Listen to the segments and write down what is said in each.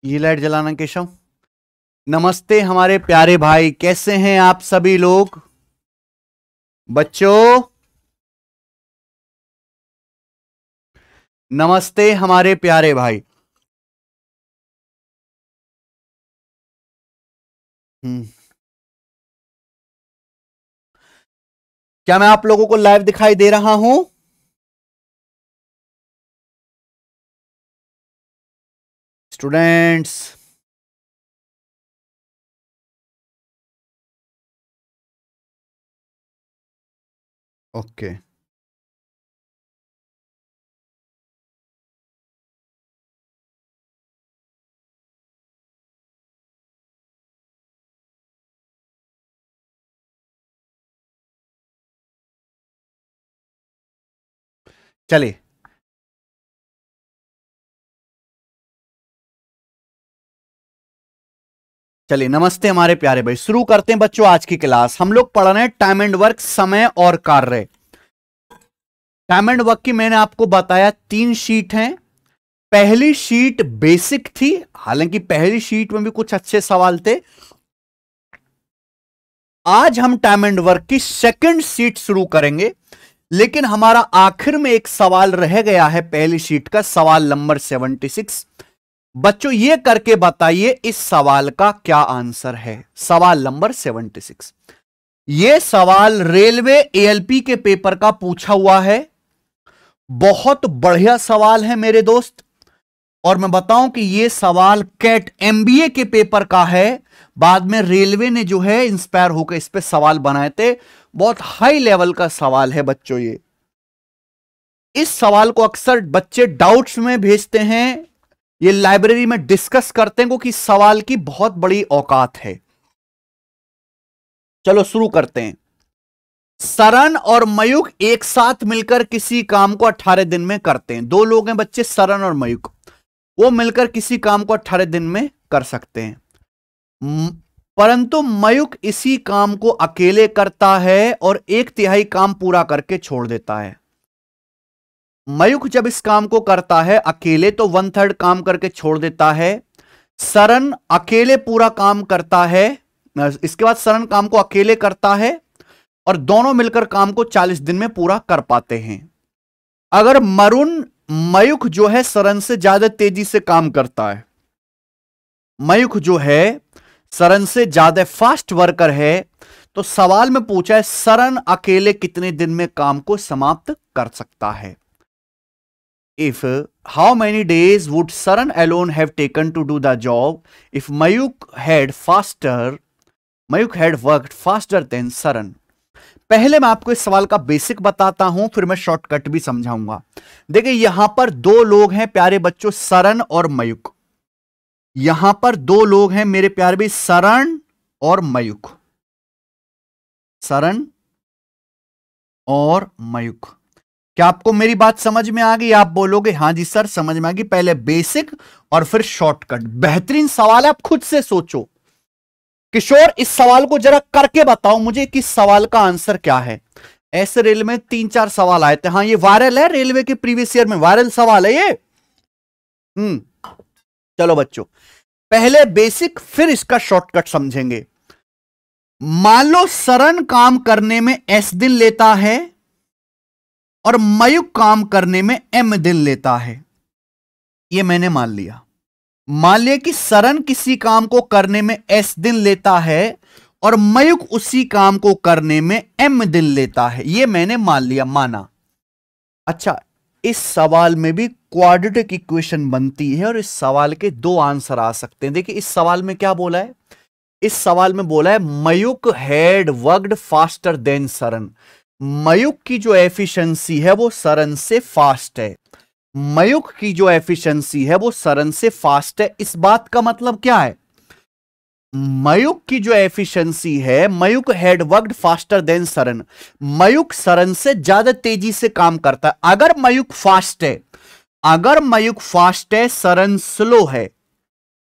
ये लाइट जलाना केशव। नमस्ते हमारे प्यारे भाई, कैसे हैं आप सभी लोग? बच्चों नमस्ते हमारे प्यारे भाई। हम्म, क्या मैं आप लोगों को लाइव दिखाई दे रहा हूं? Students okay. चलिए चलिए, नमस्ते हमारे प्यारे भाई। शुरू करते हैं बच्चों आज की क्लास। हम लोग पढ़ रहे हैं टाइम एंड वर्क, समय और कार्य। टाइम एंड वर्क की मैंने आपको बताया 3 शीट हैं। पहली शीट बेसिक थी, हालांकि पहली शीट में भी कुछ अच्छे सवाल थे। आज हम टाइम एंड वर्क की सेकंड शीट शुरू करेंगे, लेकिन हमारा आखिर में एक सवाल रह गया है पहली शीट का, सवाल नंबर 76। बच्चों ये करके बताइए इस सवाल का क्या आंसर है। सवाल नंबर 76, यह सवाल रेलवे एएलपी के पेपर का पूछा हुआ है। बहुत बढ़िया सवाल है मेरे दोस्त, और मैं बताऊं कि यह सवाल कैट एमबीए के पेपर का है। बाद में रेलवे ने जो है इंस्पायर होकर इस पे सवाल बनाए थे। बहुत हाई लेवल का सवाल है बच्चों ये। इस सवाल को अक्सर बच्चे डाउट्स में भेजते हैं, ये लाइब्रेरी में डिस्कस करते हैं, क्योंकि सवाल की बहुत बड़ी औकात है। चलो शुरू करते हैं। सरन और मयूख एक साथ मिलकर किसी काम को 18 दिन में करते हैं। 2 लोग हैं बच्चे, सरन और मयूख, वो मिलकर किसी काम को 18 दिन में कर सकते हैं। परंतु मयूख इसी काम को अकेले करता है और 1/3 काम पूरा करके छोड़ देता है। मयूख जब इस काम को करता है अकेले तो 1/3 काम करके छोड़ देता है। सरन अकेले पूरा काम करता है, इसके बाद सरन काम को अकेले करता है और दोनों मिलकर काम को 40 दिन में पूरा कर पाते हैं। अगर मयूख जो है सरन से ज्यादा तेजी से काम करता है, मयूख जो है सरन से ज्यादा फास्ट वर्कर है, तो सवाल में पूछा है सरन अकेले कितने दिन में काम को समाप्त कर सकता है। If how many days would Saran alone have taken to do the job if Mayukh had worked faster than Saran. पहले मैं आपको इस सवाल का बेसिक बताता हूं, फिर मैं शॉर्टकट भी समझाऊंगा। देखिए यहां पर 2 लोग हैं प्यारे बच्चों, सरन और मयूख। यहां पर 2 लोग हैं मेरे प्यारे भी, सरन और मयूख। सरन और मयूख। क्या आपको मेरी बात समझ में आ गई? आप बोलोगे हां जी सर समझ में आ गई। पहले बेसिक और फिर शॉर्टकट। बेहतरीन सवाल है, आप खुद से सोचो। किशोर इस सवाल को जरा करके बताओ मुझे कि इस सवाल का आंसर क्या है। ऐसे रेल में 3-4 सवाल आए थे। हाँ ये वायरल है, रेलवे के प्रीवियस ईयर में वायरल सवाल है ये। चलो बच्चों, पहले बेसिक फिर इसका शॉर्टकट समझेंगे। मान लो सरन काम करने में S दिन लेता है और मयूख काम करने में M दिन लेता है। यह मैंने मान लिया। मान लिया कि सरन किसी काम को करने में S दिन लेता है और मयूख उसी काम को करने में M दिन लेता है। यह मैंने मान लिया, माना। अच्छा, इस सवाल में भी क्वाड्रेटिक इक्वेशन बनती है और इस सवाल के 2 आंसर आ सकते हैं। देखिए इस सवाल में क्या बोला है, इस सवाल में बोला है Mayukh had worked faster than Saran. Mayukh की जो एफिशिएंसी है वो सरन से फास्ट है। मयूख की जो एफिशिएंसी है वो सरन से फास्ट है। इस बात का मतलब क्या है, मयूख की जो एफिशिएंसी है, Mayukh had worked faster than Saran, Mayukh Saran से ज्यादा तेजी से काम करता है। अगर मयूख फास्ट है, सरन स्लो है,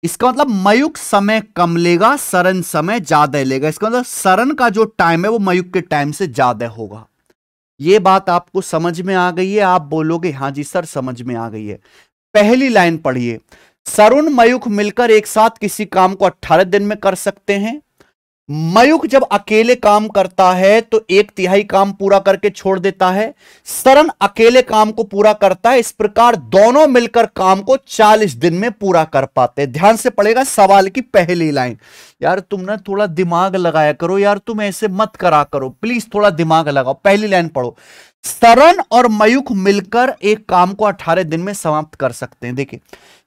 इसका मतलब मयूख समय कम लेगा, सरन समय ज्यादा लेगा। इसका मतलब सरन का जो टाइम है वो मयूख के टाइम से ज्यादा होगा। यह बात आपको समझ में आ गई है? आप बोलोगे हां जी सर समझ में आ गई है। पहली लाइन पढ़िए, सरुण मयूख मिलकर एक साथ किसी काम को 18 दिन में कर सकते हैं। मयूख जब अकेले काम करता है तो 1/3 काम पूरा करके छोड़ देता है। सरन अकेले काम को पूरा करता है। इस प्रकार दोनों मिलकर काम को 40 दिन में पूरा कर पाते हैं। ध्यान से पढ़ेगा सवाल की पहली लाइन। यार तुम ना थोड़ा दिमाग लगाया करो यार, तुम ऐसे मत करा करो प्लीज, थोड़ा दिमाग लगाओ। पहली लाइन पढ़ो, सरन और मयूख मिलकर एक काम को 18 दिन में समाप्त कर सकते हैं। देखिए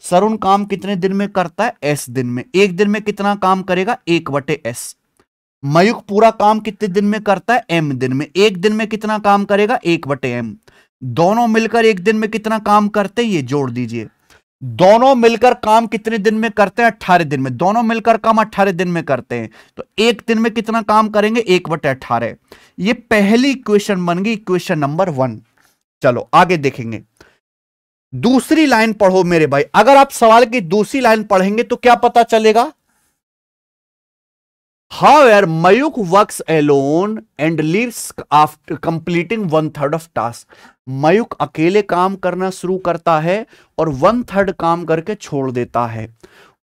सरुण काम कितने दिन में करता है, एस दिन में। एक दिन में कितना काम करेगा, 1/s। मयूख पूरा काम कितने दिन में करता है, m दिन में। एक दिन में कितना काम करेगा, 1/m। दोनों मिलकर एक दिन में कितना काम करते हैं, ये जोड़ दीजिए। दोनों मिलकर काम कितने दिन में करते हैं, 18 दिन में। दोनों मिलकर काम 18 दिन में करते हैं, तो एक दिन में कितना काम करेंगे, 1/18। ये पहली इक्वेशन बन गई, इक्वेशन नंबर 1। चलो आगे देखेंगे। दूसरी लाइन पढ़ो मेरे भाई। अगर आप सवाल की दूसरी लाइन पढ़ेंगे तो क्या पता चलेगा, However, Mayuk works alone and leaves after completing 1/3 of task. Mayukh अकेले काम करना शुरू करता है और 1/3 काम करके छोड़ देता है।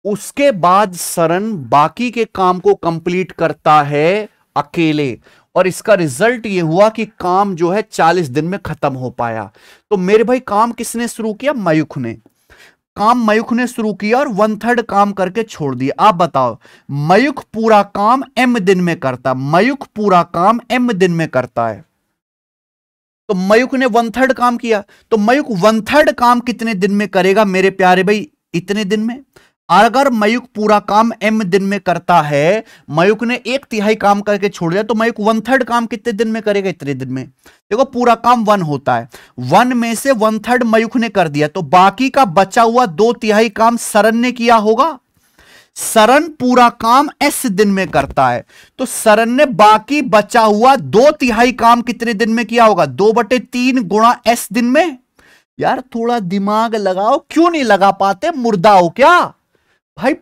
उसके बाद सरन बाकी के काम को कंप्लीट करता है अकेले, और इसका रिजल्ट यह हुआ कि काम जो है 40 दिन में खत्म हो पाया। तो मेरे भाई काम किसने शुरू किया, मयूख ने। काम मयूख ने शुरू किया और 1/3 काम करके छोड़ दिया। आप बताओ, मयूख पूरा काम m दिन में करता, मयूख पूरा काम m दिन में करता है, तो मयूख ने 1/3 काम किया, तो मयूख 1/3 काम कितने दिन में करेगा मेरे प्यारे भाई, इतने दिन में। अगर मयूख पूरा काम m दिन में करता है, मयूख ने 1/3 काम करके छोड़ दिया, तो मयूख 1/3 काम कितने दिन में करेगा, इतने दिन में। देखो पूरा काम 1 होता है, 1 में से 1/3 मयूख ने कर दिया, तो बाकी का बचा हुआ 2/3 काम सरन ने किया होगा। सरन पूरा काम s दिन में करता है, तो सरन ने बाकी बचा हुआ 2/3 काम कितने दिन में किया होगा, 2/3 गुणा s दिन में। यार थोड़ा दिमाग लगाओ, क्यों नहीं लगा पाते, मुर्दा हो क्या भाई।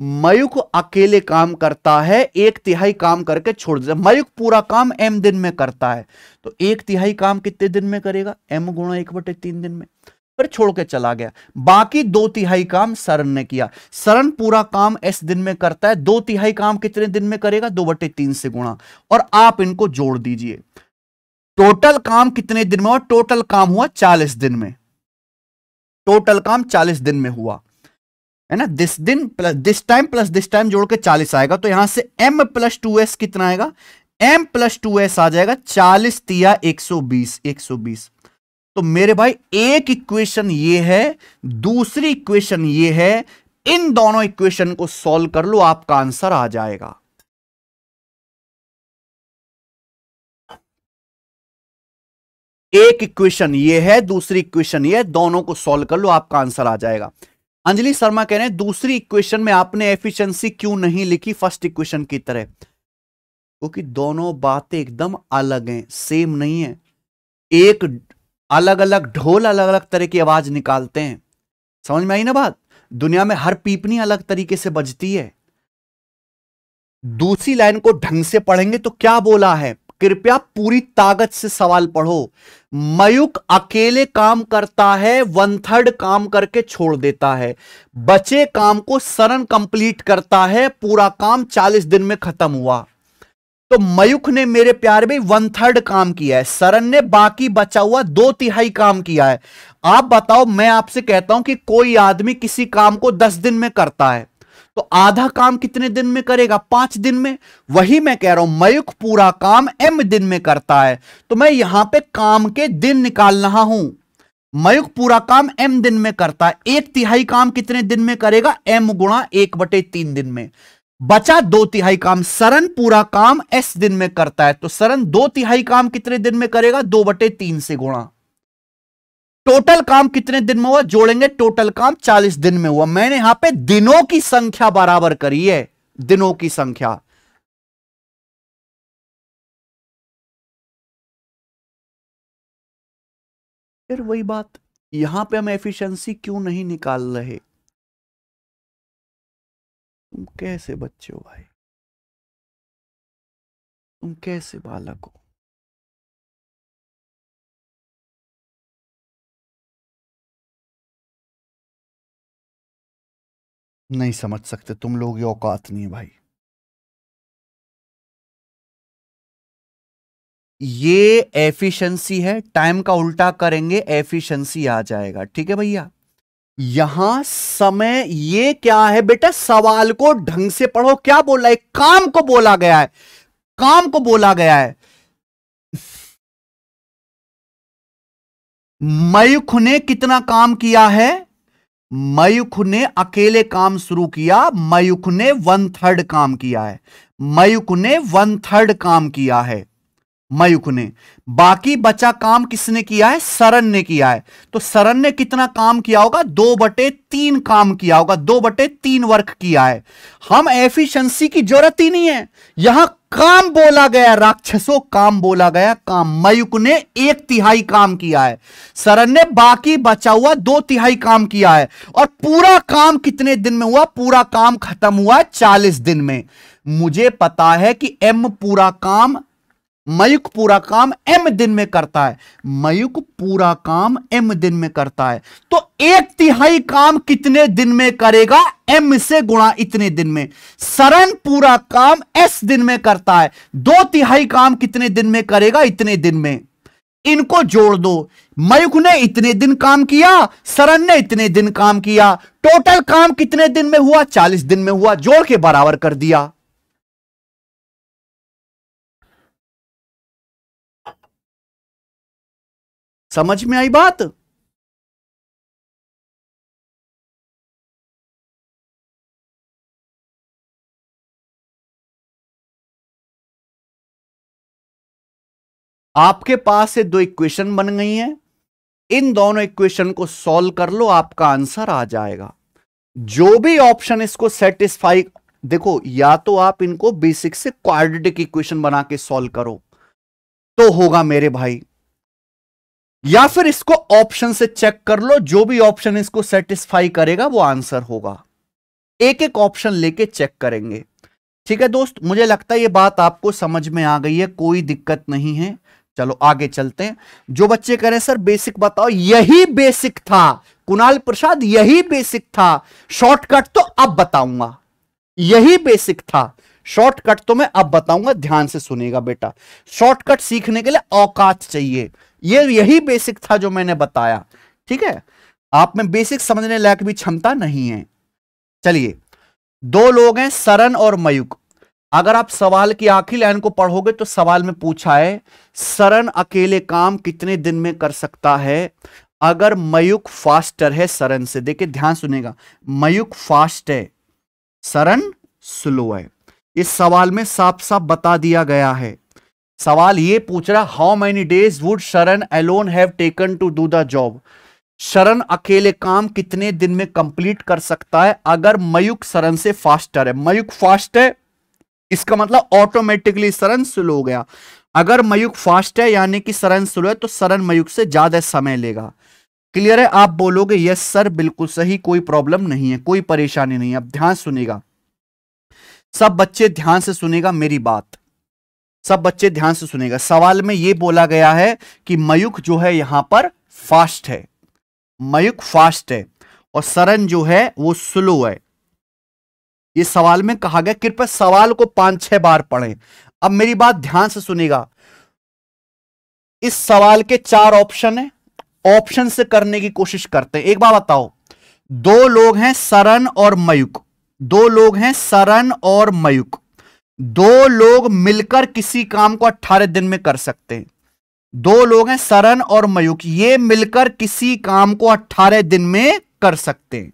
मयूख अकेले काम करता है, 1/3 काम करके छोड़ देता है। मयूख पूरा काम m दिन में करता है, तो 1/3 काम कितने दिन में करेगा, m गुणा 1/3 दिन में, फिर छोड़ के चला गया। बाकी 2/3 काम सरन ने किया। सरन पूरा काम s दिन में करता है, 2/3 काम कितने दिन में करेगा, 2/3 से गुणा, और आप इनको जोड़ दीजिए। टोटल काम कितने दिन में हुआ, टोटल काम हुआ 40 दिन में। टोटल काम 40 दिन में हुआ है ना। दिस दिन plus this time plus this time जोड़ के 40 आएगा, तो यहां से m + 2s कितना आएगा, m + 2s आ जाएगा। 40 तिया 120, 120। तो मेरे भाई एक इक्वेशन ये है, दूसरी इक्वेशन ये है, इन दोनों इक्वेशन को सॉल्व कर लो, आपका आंसर आ जाएगा। एक इक्वेशन ये है, दूसरी इक्वेशन ये है, दोनों को सॉल्व कर लो, आपका आंसर आ जाएगा। अंजलि शर्मा कह रहे हैं दूसरी इक्वेशन में आपने एफिशिएंसी क्यों नहीं लिखी फर्स्ट इक्वेशन की तरह, क्योंकि दोनों बातें एकदम अलग हैं, सेम नहीं है। एक अलग अलग ढोल अलग अलग तरह की आवाज निकालते हैं, समझ में आई ना बात। दुनिया में हर पीपनी अलग तरीके से बजती है। दूसरी लाइन को ढंग से पढ़ेंगे तो क्या बोला है, कृपया पूरी ताकत से सवाल पढ़ो। मयूख अकेले काम करता है, 1/3 काम करके छोड़ देता है, बचे काम को सरन कंप्लीट करता है, पूरा काम 40 दिन में खत्म हुआ। तो मयूख ने मेरे प्यारे भाई 1/3 काम किया है, सरन ने बाकी बचा हुआ 2/3 काम किया है। आप बताओ, मैं आपसे कहता हूं कि कोई आदमी किसी काम को 10 दिन में करता है, तो आधा काम कितने दिन में करेगा, 5 दिन में। वही मैं कह रहा हूं, मयूख पूरा काम m दिन में करता है, तो मैं यहां पे काम के दिन निकाल रहा हूं। मयूख पूरा काम m दिन में करता है, 1/3 काम कितने दिन में करेगा, m गुणा 1/3 दिन में। बचा 2/3 काम, सरन पूरा काम s दिन में करता है, तो सरन 2/3 काम कितने दिन में करेगा, 2/3 से गुणा। टोटल काम कितने दिन में हुआ, जोड़ेंगे, टोटल काम 40 दिन में हुआ। मैंने यहां पे दिनों की संख्या बराबर करी है, दिनों की संख्या। फिर वही बात, यहां पे हम एफिशिएंसी क्यों नहीं निकाल रहे। तुम कैसे बच्चे हो भाई, तुम कैसे बालक हो। नहीं समझ सकते तुम लोग, ये औकात नहीं है भाई। ये एफिशिएंसी है, टाइम का उल्टा करेंगे एफिशिएंसी आ जाएगा। ठीक है भैया। यहां समय ये क्या है बेटा, सवाल को ढंग से पढ़ो। क्या बोला है, काम को बोला गया है, काम को बोला गया है। मयूख ने कितना काम किया है, मयूख ने अकेले काम शुरू किया, मयूख ने 1/3 काम किया है, मयूख ने 1/3 काम किया है, मयूख ने। बाकी बचा काम किसने किया है, सरन ने किया है। तो सरन ने कितना काम किया होगा, 2/3 काम किया होगा, 2/3 वर्क किया है। हम एफिशिएंसी की जरूरत ही नहीं है, यहां काम बोला गया, राक्षसों काम बोला गया, काम। मयूख ने 1/3 काम किया है, सरन ने बाकी बचा हुआ 2/3 काम किया है। और पूरा काम कितने दिन में हुआ, पूरा काम खत्म हुआ 40 दिन में। मुझे पता है कि एम पूरा काम, मयूख पूरा काम एम दिन में करता है, मयूख पूरा काम एम दिन में करता है। तो 1/3 काम कितने दिन में करेगा, एम से गुणा इतने दिन में। सरन पूरा काम एस दिन में करता है, 2/3 काम कितने दिन में करेगा, इतने दिन में। इनको जोड़ दो, मयूख ने इतने दिन काम किया, सरन ने इतने दिन काम किया, टोटल काम कितने दिन में हुआ, 40 दिन में हुआ। जोड़ के बराबर कर दिया। समझ में आई बात। आपके पास से 2 इक्वेशन बन गई हैं, इन दोनों इक्वेशन को सॉल्व कर लो, आपका आंसर आ जाएगा। जो भी ऑप्शन इसको सेटिस्फाई, देखो या तो आप इनको बेसिक से क्वाड्रेटिक इक्वेशन बना के सॉल्व करो तो होगा मेरे भाई, या फिर इसको ऑप्शन से चेक कर लो, जो भी ऑप्शन इसको सेटिस्फाई करेगा वो आंसर होगा। एक एक ऑप्शन लेके चेक करेंगे। ठीक है दोस्त, मुझे लगता है ये बात आपको समझ में आ गई है, कोई दिक्कत नहीं है। चलो आगे चलते हैं। जो बच्चे कह रहे हैं सर बेसिक बताओ, यही बेसिक था कुणाल प्रसाद, यही बेसिक था। शॉर्टकट तो अब बताऊंगा, यही बेसिक था। शॉर्टकट तो मैं अब बताऊंगा, ध्यान से सुनेगा बेटा। शॉर्टकट सीखने के लिए औकात चाहिए, ये यही बेसिक था जो मैंने बताया। ठीक है, आप में बेसिक समझने लायक भी क्षमता नहीं है। चलिए, 2 लोग हैं सरन और मयूख। अगर आप सवाल की आखिरी लाइन को पढ़ोगे तो सवाल में पूछा है सरन अकेले काम कितने दिन में कर सकता है अगर मयूख फास्टर है सरन से। देखिए ध्यान सुनेगा, मयूख फास्ट है, सरन स्लो है। इस सवाल में साफ साफ बता दिया गया है। सवाल ये पूछ रहा, how many days would Sharan alone have taken to do the job. Sharan अकेले काम कितने दिन में कंप्लीट कर सकता है अगर मयूख शरण से फास्टर है। मयूख फास्ट है, इसका मतलब ऑटोमेटिकली शरण स्लो हो गया। अगर मयूख फास्ट है यानी कि शरण स्लो है तो शरण मयूख से ज्यादा समय लेगा। क्लियर है, आप बोलोगे यस सर बिल्कुल सही, कोई प्रॉब्लम नहीं है, कोई परेशानी नहीं है। अब ध्यान सुनेगा, सब बच्चे ध्यान से सुनेगा मेरी बात, सब बच्चे ध्यान से सुनेगा। सवाल में यह बोला गया है कि मयूख जो है यहां पर फास्ट है, मयूख फास्ट है और शरण जो है वो स्लो है। ये सवाल में कहा गया, कृपया सवाल को 5-6 बार पढ़ें। अब मेरी बात ध्यान से सुनेगा, इस सवाल के 4 ऑप्शन है, ऑप्शन से करने की कोशिश करते हैं। एक बार बताओ, 2 लोग हैं सरन और मयूख, 2 लोग हैं सरन और मयूख, 2 लोग मिलकर किसी काम को 18 दिन में कर सकते हैं। 2 लोग हैं सरन और मयूख, ये मिलकर किसी काम को 18 दिन में कर सकते हैं।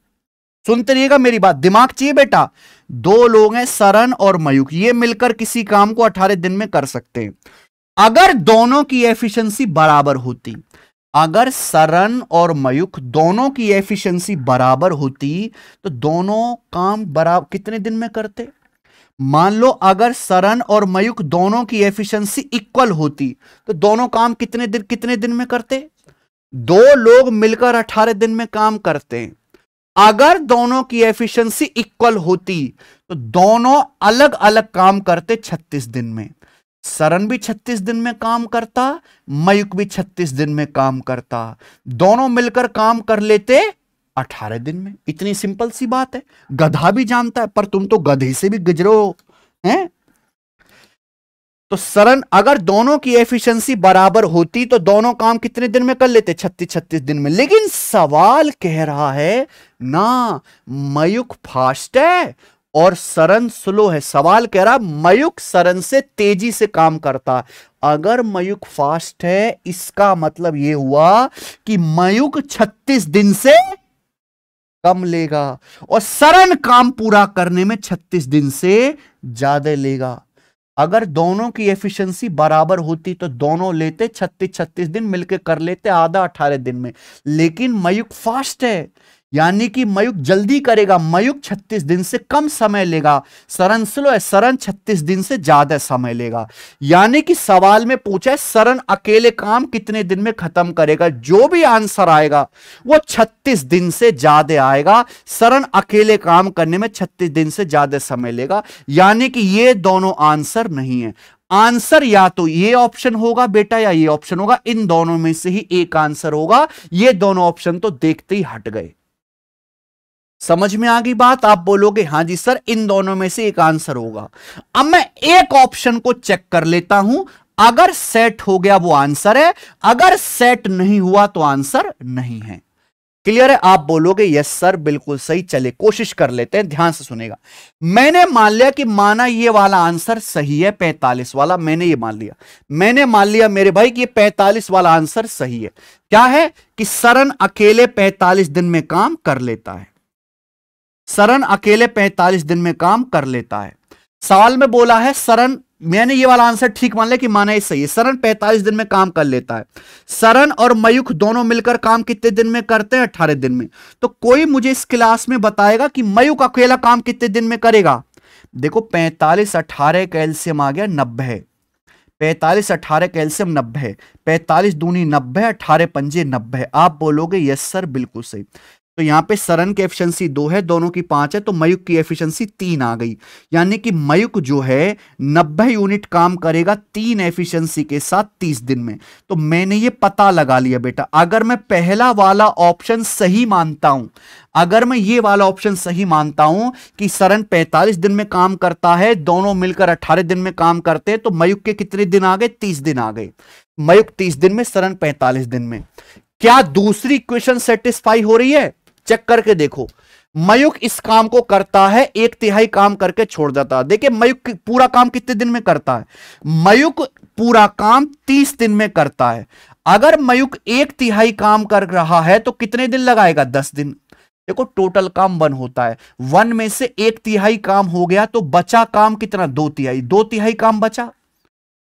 सुनते रहिएगा मेरी बात, दिमाग चाहिए बेटा। 2 लोग हैं सरन और मयूख, ये मिलकर किसी काम को 18 दिन में कर सकते हैं। अगर दोनों की एफिशिएंसी बराबर होती, अगर सरन और मयूख दोनों की एफिशिएंसी बराबर होती तो दोनों काम बराबर कितने दिन में करते। मान लो अगर सरन और मयूख दोनों की एफिशिएंसी इक्वल होती तो दोनों काम कितने दिन में करते। 2 लोग मिलकर 18 दिन में काम करते हैं। अगर दोनों की एफिशिएंसी इक्वल होती तो दोनों अलग अलग काम करते 36 दिन में। सरन भी 36 दिन में काम करता, मयूख भी 36 दिन में काम करता, दोनों मिलकर काम कर लेते 18 दिन में। इतनी सिंपल सी बात है, गधा भी जानता है, पर तुम तो गधे से भी गुजरे हो हैं। तो सरन अगर दोनों की एफिशिएंसी बराबर होती तो दोनों काम कितने दिन में कर लेते? 36-36 दिन में। लेकिन सवाल कह रहा है ना, मयूख फास्ट है और सरन स्लो है। सवाल कह रहा मयूख सरन से तेजी से काम करता है। अगर मयूख फास्ट है इसका मतलब यह हुआ कि मयूख 36 दिन से कम लेगा और सरन काम पूरा करने में 36 दिन से ज्यादा लेगा। अगर दोनों की एफिशिएंसी बराबर होती तो दोनों लेते 36-36 दिन मिलकर कर लेते आधा 18 दिन में। लेकिन मयूख फास्ट है, यानी कि मयूख जल्दी करेगा, मयूख 36 दिन से कम समय लेगा। सरन स्लो है, सरन 36 दिन से ज्यादा समय लेगा। यानी कि सवाल में पूछा है सरन अकेले काम कितने दिन में खत्म करेगा, जो भी आंसर आएगा वो 36 दिन से ज्यादा आएगा। सरन अकेले काम करने में 36 दिन से ज्यादा समय लेगा। यानी कि ये दोनों आंसर नहीं है। आंसर या तो ये ऑप्शन होगा बेटा या ये ऑप्शन होगा, इन दोनों में से ही एक आंसर होगा। ये दोनों ऑप्शन तो देखते ही हट गए। समझ में आ गई बात? आप बोलोगे हां जी सर, इन दोनों में से एक आंसर होगा। अब मैं एक ऑप्शन को चेक कर लेता हूं, अगर सेट हो गया वो आंसर है, अगर सेट नहीं हुआ तो आंसर नहीं है। क्लियर है? आप बोलोगे यस सर बिल्कुल सही। चले कोशिश कर लेते हैं, ध्यान से सुनेगा। मैंने मान लिया कि माना ये वाला आंसर सही है, 45 वाला। मैंने ये मान लिया, मैंने मान लिया मेरे भाई कि ये 45 वाला आंसर सही है। क्या है कि सरन अकेले 45 दिन में काम कर लेता है। सरन अकेले 45 दिन में काम कर लेता है। सवाल में बोला है सरन, मैंने ये वाला आंसर ठीक मान लिया कि माना ये सही है, सरन 45 दिन में काम कर लेता है। सरन और मयूख दोनों मिलकर काम कितने दिन में करते हैं? 18 दिन में। तो कोई मुझे इस क्लास में बताएगा कि मयूख अकेला काम कितने दिन में करेगा? देखो 45 18 कैल्शियम आ गया 90, 45 18 कैल्शियम 90, 45 दूनी 90, 18 पंजे 90। आप बोलोगे यस सर बिल्कुल सही। तो यहां पे सरन की एफिशिएंसी 2 है, दोनों की 5 है, तो मयूख की एफिशिएंसी 3 आ गई। यानी कि मयूख जो है 90 यूनिट काम करेगा 3 एफिशिएंसी के साथ 30 दिन में। तो मैंने ये पता लगा लिया बेटा, अगर मैं पहला वाला ऑप्शन सही मानता हूं, अगर मैं ये वाला ऑप्शन सही मानता हूं कि सरन 45 दिन में काम करता है, दोनों मिलकर 18 दिन में काम करते हैं, तो मयूख के कितने दिन आ गए? 30 दिन आ गए। मयूख 30 दिन में, सरन 45 दिन में। क्या दूसरी इक्वेशन सेटिस्फाई हो रही है? चेक करके देखो। मयूख इस काम को करता है, 1/3 काम करके छोड़ देता है। देखिए मयूख पूरा काम कितने दिन में करता है? मयूख पूरा काम 30 दिन में करता है। अगर मयूख 1/3 काम कर रहा है तो कितने दिन लगाएगा? 10 दिन। देखो टोटल काम 1 होता है, 1 में से 1/3 काम हो गया तो बचा काम कितना? 2/3, 2/3 काम बचा।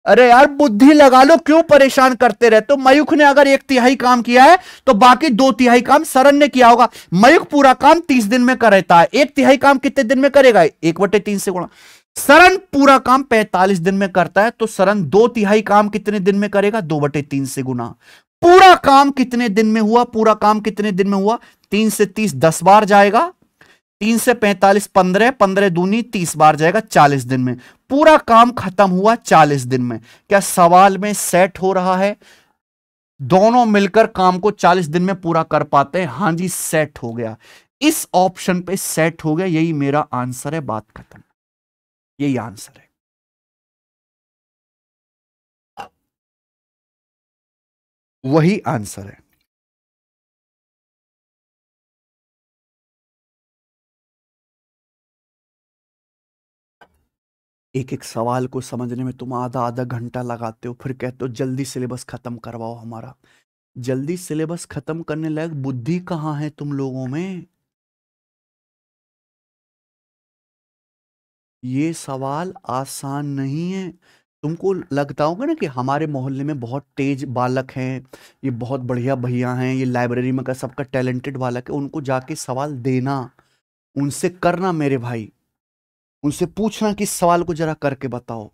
अरे यार बुद्धि लगा लो, क्यों परेशान करते रहते हो? मयूख ने अगर 1/3 काम किया है तो बाकी 2/3 काम सरन ने किया होगा। मयूख पूरा काम 30 दिन में करता है, 1/3 काम कितने दिन में करेगा? 1/3 से गुणा। सरन पूरा काम 45 दिन में करता है, तो सरन 2/3 काम कितने दिन में करेगा? 2/3 से गुणा। पूरा काम कितने दिन में हुआ? पूरा काम कितने दिन में हुआ? 3 से 30 10 बार जाएगा, 3 से 45 15, 15 दूनी 30 बार जाएगा 40 दिन में। पूरा काम खत्म हुआ 40 दिन में। क्या सवाल में सेट हो रहा है? दोनों मिलकर काम को 40 दिन में पूरा कर पाते हैं? हां जी सेट हो गया, इस ऑप्शन पे सेट हो गया। यही मेरा आंसर है, बात खत्म। यही आंसर है। वही आंसर है। एक एक सवाल को समझने में तुम आधा आधा घंटा लगाते हो, फिर कहते हो जल्दी सिलेबस खत्म करवाओ हमारा। जल्दी सिलेबस खत्म करने लायक बुद्धि कहां है तुम लोगों में? ये सवाल आसान नहीं है। तुमको लगता होगा ना कि हमारे मोहल्ले में बहुत तेज बालक हैं, ये बहुत बढ़िया भैया हैं, ये लाइब्रेरी में का सबका टैलेंटेड बालक है, उनको जाके सवाल देना, उनसे करना मेरे भाई, उनसे पूछना कि इस सवाल को जरा करके बताओ।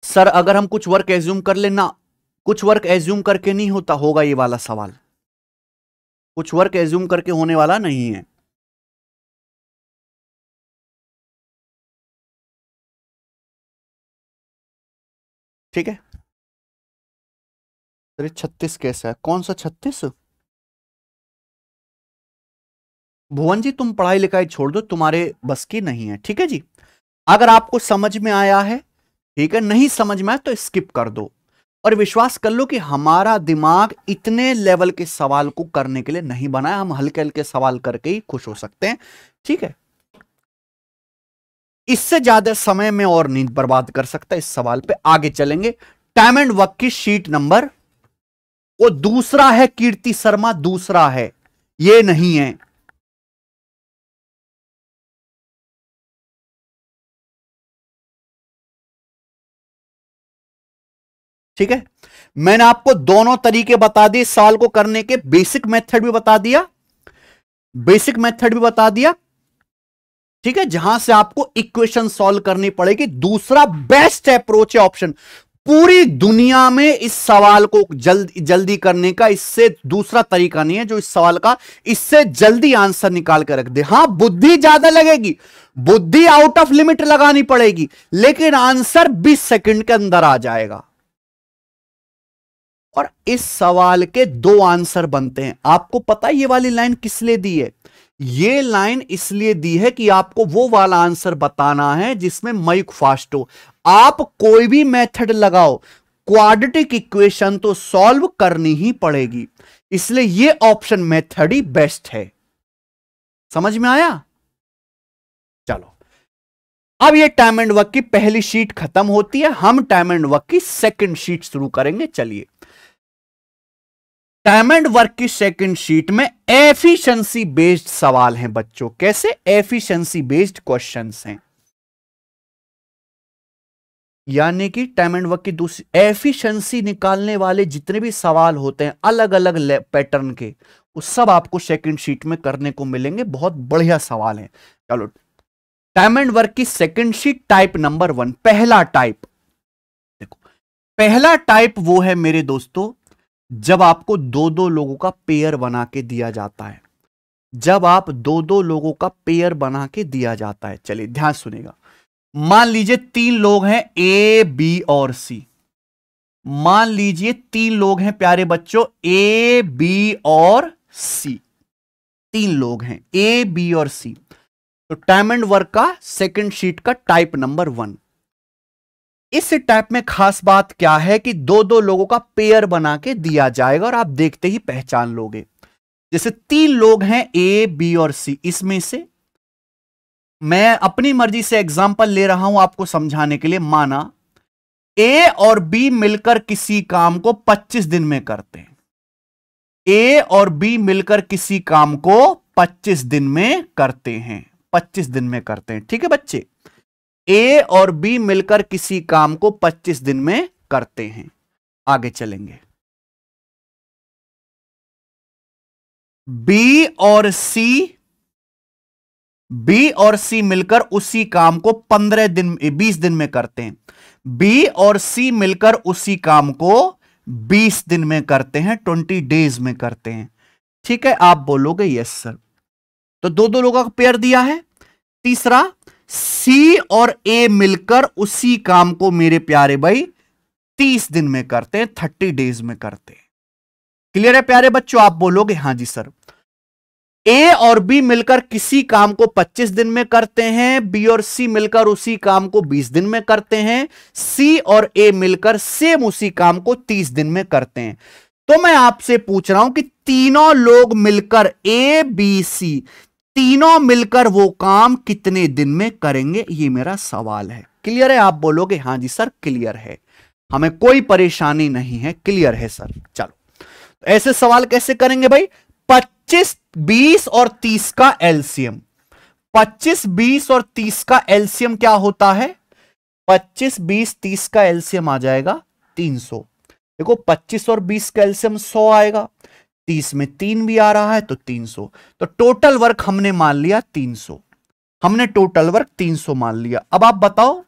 सर अगर हम कुछ वर्क एज्यूम कर लेना, कुछ वर्क एज्यूम करके नहीं होता होगा ये वाला सवाल, कुछ वर्क एज्यूम करके होने वाला नहीं है। ठीक है। अरे 36 कैसा है? कौन सा 36? भुवन जी तुम पढ़ाई लिखाई छोड़ दो, तुम्हारे बस की नहीं है, ठीक है जी। अगर आपको समझ में आया है ठीक है, नहीं समझ में आया तो स्किप कर दो, और विश्वास कर लो कि हमारा दिमाग इतने लेवल के सवाल को करने के लिए नहीं बना है, हम हल्के हल्के सवाल करके ही खुश हो सकते हैं, ठीक है। इससे ज्यादा समय में और नींद बर्बाद कर सकता है इस सवाल पे। आगे चलेंगे। टाइम एंड वर्क की शीट नंबर, वो दूसरा है कीर्ति शर्मा, दूसरा है, ये नहीं है। ठीक है, मैंने आपको दोनों तरीके बता दिए सवाल को करने के, बेसिक मेथड भी बता दिया, बेसिक मेथड भी बता दिया, ठीक है, जहां से आपको इक्वेशन सॉल्व करनी पड़ेगी। दूसरा बेस्ट अप्रोच है ऑप्शन, पूरी दुनिया में इस सवाल को जल्दी करने का इससे दूसरा तरीका नहीं है जो इस सवाल का इससे जल्दी आंसर निकाल कर रख दे। हां बुद्धि ज्यादा लगेगी, बुद्धि आउट ऑफ लिमिट लगानी पड़ेगी, लेकिन आंसर 20 सेकंड के अंदर आ जाएगा। और इस सवाल के दो आंसर बनते हैं। आपको पता है ये वाली लाइन किस लिए दी है? ये लाइन इसलिए दी है कि आपको वो वाला आंसर बताना है जिसमें मयूख फास्ट हो। आप कोई भी मेथड लगाओ, क्वाड्रेटिक इक्वेशन तो सॉल्व करनी ही पड़ेगी, इसलिए ये ऑप्शन मेथड ही बेस्ट है। समझ में आया? चलो, अब ये टाइम एंड वर्क की पहली शीट खत्म होती है, हम टाइम एंड वर्क की सेकंड शीट शुरू करेंगे। चलिए, टाइम एंड वर्क की सेकंड शीट में एफिशिएंसी बेस्ड सवाल हैं बच्चों। कैसे? एफिशिएंसी बेस्ड क्वेश्चंस हैं, यानी कि टाइम एंड वर्क की दूसरी एफिशिएंसी निकालने वाले जितने भी सवाल होते हैं अलग अलग पैटर्न के, वो सब आपको सेकंड शीट में करने को मिलेंगे। बहुत बढ़िया सवाल है। चलो, टाइम एंड वर्क की सेकंड शीट टाइप नंबर 1, पहला टाइप। देखो, पहला टाइप वो है मेरे दोस्तों जब आपको दो दो लोगों का पेयर बना के दिया जाता है, जब आप दो दो लोगों का पेयर बना के दिया जाता है। चलिए ध्यान सुनेगा। मान लीजिए 3 लोग हैं, ए बी और सी। मान लीजिए 3 लोग हैं प्यारे बच्चों, ए बी और सी। 3 लोग हैं, ए बी और सी। तो टाइम एंड वर्क का सेकंड शीट का टाइप नंबर 1। इस टाइप में खास बात क्या है कि दो दो लोगों का पेयर बना के दिया जाएगा और आप देखते ही पहचान लोगे। जैसे 3 लोग हैं, ए बी और सी, इसमें से मैं अपनी मर्जी से एग्जांपल ले रहा हूं आपको समझाने के लिए। माना ए और बी मिलकर किसी काम को 25 दिन में करते हैं। ए और बी मिलकर किसी काम को 25 दिन में करते हैं, 25 दिन में करते हैं, ठीक है बच्चे। ए और बी मिलकर किसी काम को 25 दिन में करते हैं। आगे चलेंगे। बी और सी मिलकर उसी काम को 15 दिन 20 दिन में करते हैं। बी और सी मिलकर उसी काम को 20 दिन में करते हैं, 20 डेज में करते हैं, ठीक है। आप बोलोगे यस सर। तो दो दो लोगों का पेयर दिया है। तीसरा, सी और ए मिलकर उसी काम को मेरे प्यारे भाई 30 दिन में करते हैं, 30 डेज में करते हैं। क्लियर है प्यारे बच्चों? आप बोलोगे हां जी सर। ए और बी मिलकर किसी काम को 25 दिन में करते हैं, बी और सी मिलकर उसी काम को 20 दिन में करते हैं, सी और ए मिलकर सेम उसी काम को 30 दिन में करते हैं। तो मैं आपसे पूछ रहा हूं कि तीनों लोग मिलकर, ए बी सी तीनों मिलकर वो काम कितने दिन में करेंगे, ये मेरा सवाल है। क्लियर है? आप बोलोगे हां जी सर क्लियर है, हमें कोई परेशानी नहीं है, क्लियर है सर। चलो, ऐसे सवाल कैसे करेंगे भाई? 25, 20 और 30 का एलसीएम। 25, 20 और 30 का एलसीएम क्या होता है? 25, 20, 30 का एलसीएम आ जाएगा 300। देखो 25 और 20 का एलसीएम 100 आएगा, 30 में 3 भी आ रहा है तो 300। तो टोटल वर्क हमने मान लिया 300, हमने टोटल वर्क 300 मान लिया। अब आप बताओ,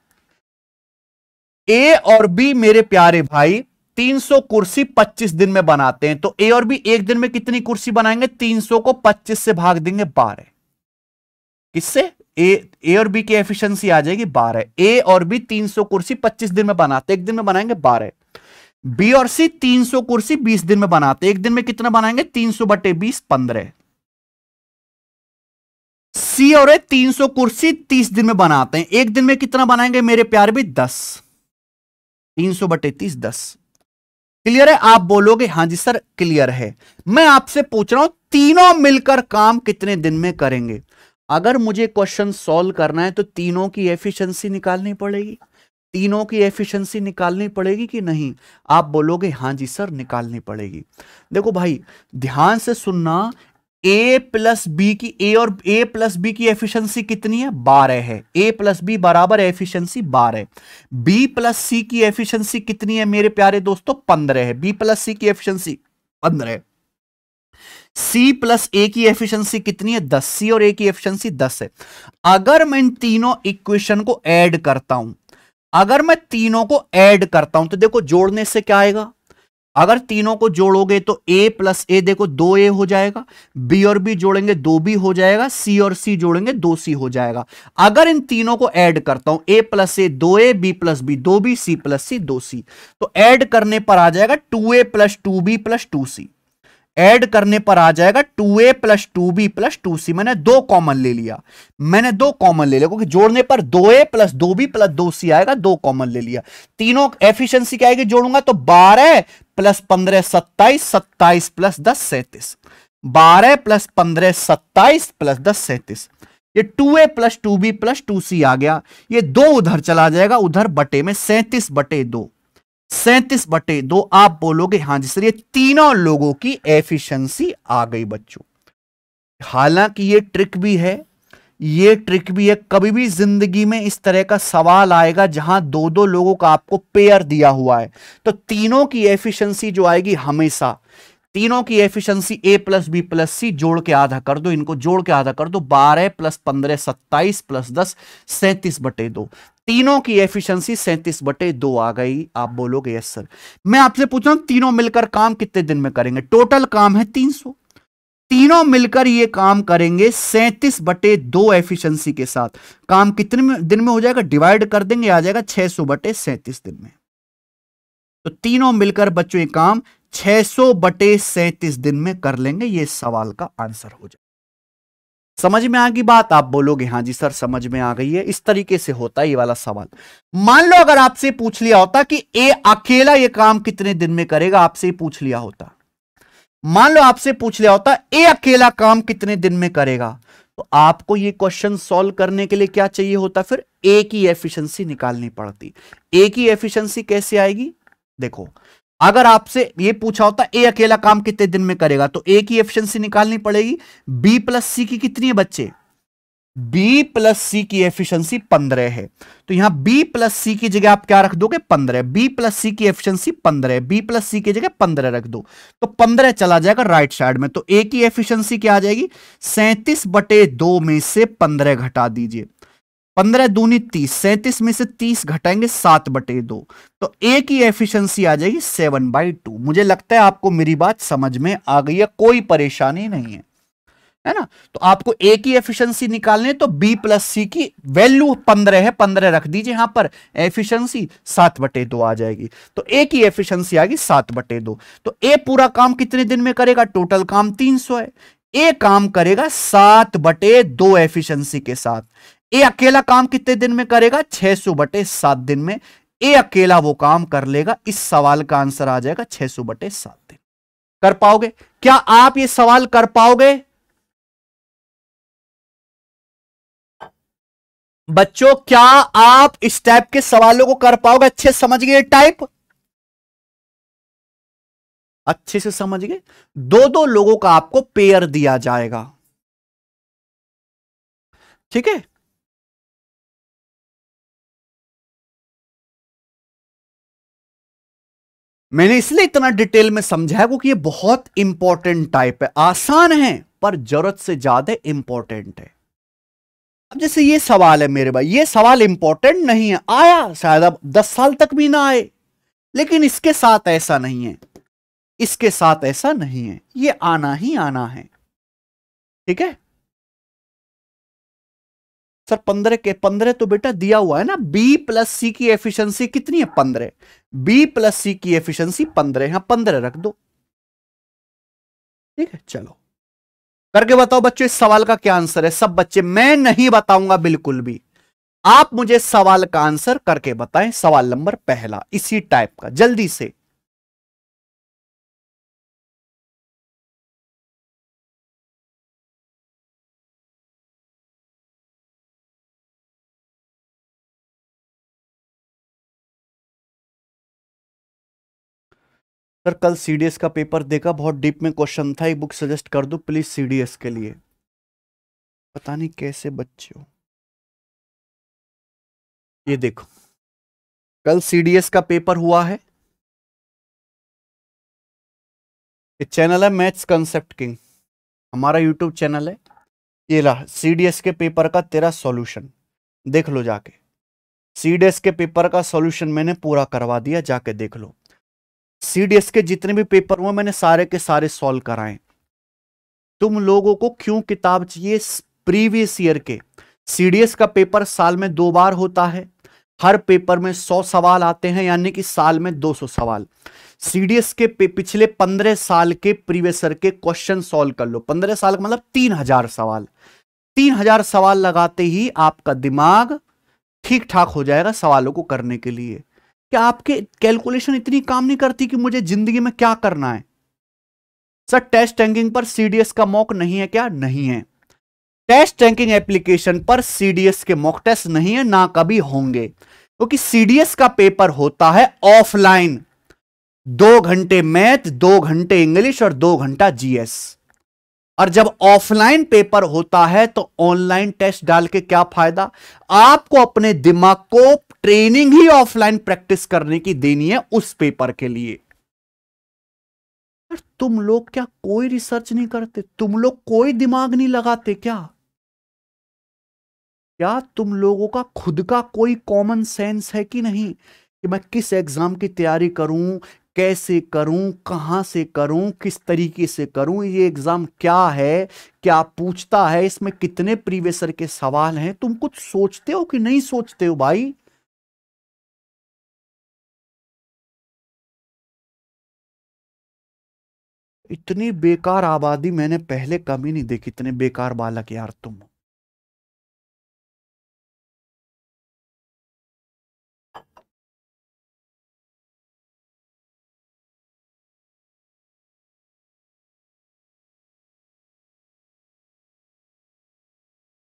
ए और बी मेरे प्यारे भाई 300 कुर्सी 25 दिन में बनाते हैं, तो ए और बी एक दिन में कितनी कुर्सी बनाएंगे? 300 को 25 से भाग देंगे 12। किससे? ए और बी की एफिशिएंसी आ जाएगी 12। ए और बी 300 कुर्सी 25 दिन में बनाते, एक दिन में बनाएंगे 12। बी और सी 300 कुर्सी 20 दिन में बनाते, एक दिन में कितना बनाएंगे 300/20 15। सी और ए 300 कुर्सी 30 दिन में बनाते हैं, एक दिन में कितना बनाएंगे मेरे प्यारे भी 10। 300/30 10। क्लियर है? आप बोलोगे हां जी सर क्लियर है। मैं आपसे पूछ रहा हूं तीनों मिलकर काम कितने दिन में करेंगे। अगर मुझे क्वेश्चन सॉल्व करना है तो तीनों की एफिशिएंसी निकालनी पड़ेगी, तीनों की एफिशिएंसी निकालनी पड़ेगी कि नहीं? आप बोलोगे हां जी सर निकालनी पड़ेगी। देखो भाई ध्यान से सुनना, ए प्लस बी की ए प्लस बी की एफिशिएंसी कितनी है 12 है, ए प्लस बी बराबर एफिशिएंसी 12। बी प्लस सी की एफिशिएंसी कितनी है मेरे प्यारे दोस्तों 15 है, बी प्लस सी की एफिशिएंसी 15। सी प्लस ए की एफिशिएंसी कितनी है 10, सी और ए की एफिशिएंसी 10 है। अगर मैं इन तीनों इक्वेशन को ऐड करता हूं, अगर मैं तीनों को ऐड करता हूं तो देखो जोड़ने से क्या आएगा, अगर तीनों को जोड़ोगे तो a प्लस ए देखो 2a हो जाएगा, b और b जोड़ेंगे 2b हो जाएगा, c और c जोड़ेंगे 2c हो जाएगा। अगर इन तीनों को ऐड करता हूं a plus A 2a, b plus b 2b, c plus c 2c, तो ऐड करने पर आ जाएगा 2a plus 2b plus 2c। Add करने पर आ जाएगा 2a plus 2b plus 2c। मैंने दो कॉमन ले लिया, मैंने दो कॉमन ले लिया क्योंकि जोड़ने पर 2a plus 2b plus 2c आएगा, दो कॉमन ले लिया। तीनों एफिशिएंसी क्या आएगी जोड़ूंगा तो 12 प्लस 15 27, 27 प्लस 10 37। 12 plus 15 27 plus 10 37। ये 2a plus 2b plus 2c आ गया, ये दो उधर चला जाएगा, उधर बटे में 37/2, 37/2। आप बोलोगे हां जी सर ये तीनों लोगों की एफिशिएंसी आ गई बच्चों। हालांकि ये ट्रिक भी है, ये ट्रिक भी है, कभी भी जिंदगी में इस तरह का सवाल आएगा जहां दो दो लोगों का आपको पेयर दिया हुआ है तो तीनों की एफिशिएंसी जो आएगी हमेशा, तीनों की एफिशिएंसी ए प्लस बी प्लस सी जोड़ के आधा कर दो, इनको जोड़ के आधा कर दो, 12 प्लस 15 27 प्लस 10 37/2। तीनों की एफिशिएंसी 37/2 आ गई। आप बोलोगे यस सर। मैं आपसे पूछ रहा हूं तीनों मिलकर काम कितने दिन में करेंगे? टोटल काम है 300, तीनों मिलकर ये काम करेंगे 37/2 एफिशिएंसी के साथ। काम कितने दिन में हो जाएगा डिवाइड कर देंगे, आ जाएगा 600/37 दिन में। तो तीनों मिलकर बच्चों ये काम 600/37 दिन में कर लेंगे, ये सवाल का आंसर हो जाए। समझ में आ गई बात? आप बोलोगे हां जी सर समझ में आ गई है। इस तरीके से होता है ये वाला सवाल। मान लो अगर आपसे पूछ लिया होता कि ए अकेला ये काम कितने दिन में करेगा, आपसे पूछ लिया होता, मान लो आपसे पूछ लिया होता ए अकेला काम कितने दिन में करेगा, तो आपको ये क्वेश्चन सॉल्व करने के लिए क्या चाहिए होता? फिर ए की एफिशिएंसी निकालनी पड़ती। ए की एफिशिएंसी कैसे आएगी? देखो अगर आपसे ये पूछा होता ए अकेला काम कितने दिन में करेगा तो ए की एफिशिएंसी निकालनी पड़ेगी। बी प्लस सी की कितनी है बच्चे? बी प्लस सी की एफिशिएंसी 15 है, तो यहां बी प्लस सी की जगह आप क्या रख दोगे 15। बी प्लस सी की एफिशिएंसी 15, बी प्लस सी की जगह 15 रख दो, तो 15 चला जाएगा राइट साइड में। तो ए की एफिशिएंसी क्या आ जाएगी? 37/2 में से 15 घटा दीजिए, 15 दूनी 30, 37 में से 30 घटाएंगे 7/2, तो ए की एफिशिएंसी आ जाएगी 7/2। मुझे लगता है आपको मेरी बात समझ में आ गई है, कोई परेशानी नहीं है ना? तो आपको ए की एफिशिएंसी निकालनी है तो बी प्लस सी की वैल्यू 15 है, 15 रख दीजिए यहां पर, एफिशिएंसी 7/2 आ जाएगी। तो ए की एफिशिएंसी आ गई 7/2। तो ए पूरा काम कितने दिन में करेगा? टोटल काम 300 है, ए काम करेगा 7/2 एफिशिएंसी के साथ। ए अकेला काम कितने दिन में करेगा? 600/7 दिन में ए अकेला वो काम कर लेगा। इस सवाल का आंसर आ जाएगा 600/7 दिन। कर पाओगे? क्या आप ये सवाल कर पाओगे बच्चों? क्या आप इस टाइप के सवालों को कर पाओगे? अच्छे समझ गए टाइप? अच्छे से समझ गए? दो दो लोगों का आपको पेयर दिया जाएगा, ठीक है? मैंने इसलिए इतना डिटेल में समझाया क्योंकि ये बहुत इंपॉर्टेंट टाइप है, आसान है पर जरूरत से ज्यादा इंपॉर्टेंट है। अब जैसे ये सवाल है मेरे भाई, ये सवाल इंपॉर्टेंट नहीं है, आया शायद अब 10 साल तक भी ना आए, लेकिन इसके साथ ऐसा नहीं है, इसके साथ ऐसा नहीं है, ये आना ही आना है, ठीक है? सर 15 के 15 तो बेटा दिया हुआ है ना, बी प्लस सी की एफिशिएंसी कितनी है 15, बी प्लस सी की एफिशिएंसी 15, यहां 15 रख दो। ठीक है, चलो करके बताओ बच्चों इस सवाल का क्या आंसर है। सब बच्चे, मैं नहीं बताऊंगा बिल्कुल भी, आप मुझे सवाल का आंसर करके बताएं। सवाल नंबर पहला इसी टाइप का, जल्दी से। सर कल सीडीएस का पेपर देखा, बहुत डीप में क्वेश्चन था, एक बुक सजेस्ट कर दो प्लीज सीडीएस के लिए। पता नहीं कैसे बच्चे हो। ये देखो, कल सीडीएस का पेपर हुआ है। ये चैनल है मैथ्स कंसेप्ट किंग, हमारा यूट्यूब चैनल है। ये रहा सीडीएस के पेपर का तेरा सॉल्यूशन, देख लो जाके। सीडीएस के पेपर का सॉल्यूशन मैंने पूरा करवा दिया, जाके देख लो। सीडीएस के जितने भी पेपर हुए मैंने सारे के सारे सॉल्व कराए। तुम लोगों को क्यों किताब चाहिए प्रीवियस ईयर के? सीडीएस का पेपर साल में 2 बार होता है, हर पेपर में 100 सवाल आते हैं, यानी कि साल में 200 सवाल। सीडीएस के पिछले 15 साल के प्रीवियस ईयर के क्वेश्चन सॉल्व कर लो। 15 साल का मतलब 3000 सवाल। 3000 सवाल लगाते ही आपका दिमाग ठीक ठाक हो जाएगा सवालों को करने के लिए। क्या आपके कैलकुलेशन इतनी काम नहीं करती कि मुझे जिंदगी में क्या करना है? सर टेस्ट रैंकिंग पर सीडीएस का मॉक नहीं है क्या? नहीं है। टेस्ट रैंकिंग एप्लीकेशन पर सीडीएस के मॉक टेस्ट नहीं है, ना कभी होंगे, क्योंकि सीडीएस का पेपर होता है ऑफलाइन। 2 घंटे मैथ, 2 घंटे इंग्लिश और 2 घंटा जीएस। और जब ऑफलाइन पेपर होता है तो ऑनलाइन टेस्ट डाल के क्या फायदा? आपको अपने दिमाग को ट्रेनिंग ही ऑफलाइन प्रैक्टिस करने की देनी है उस पेपर के लिए। तुम लोग क्या कोई रिसर्च नहीं करते? तुम लोग कोई दिमाग नहीं लगाते क्या? क्या तुम लोगों का खुद का कोई कॉमन सेंस है कि नहीं, कि मैं किस एग्जाम की तैयारी करूं, कैसे करूं, कहां से करूं, किस तरीके से करूं, ये एग्जाम क्या है, क्या पूछता है, इसमें कितने प्रीवियस ईयर के सवाल हैं? तुम कुछ सोचते हो कि नहीं सोचते हो भाई? इतनी बेकार आबादी मैंने पहले कभी नहीं देखी, इतने बेकार बालक यार तुम।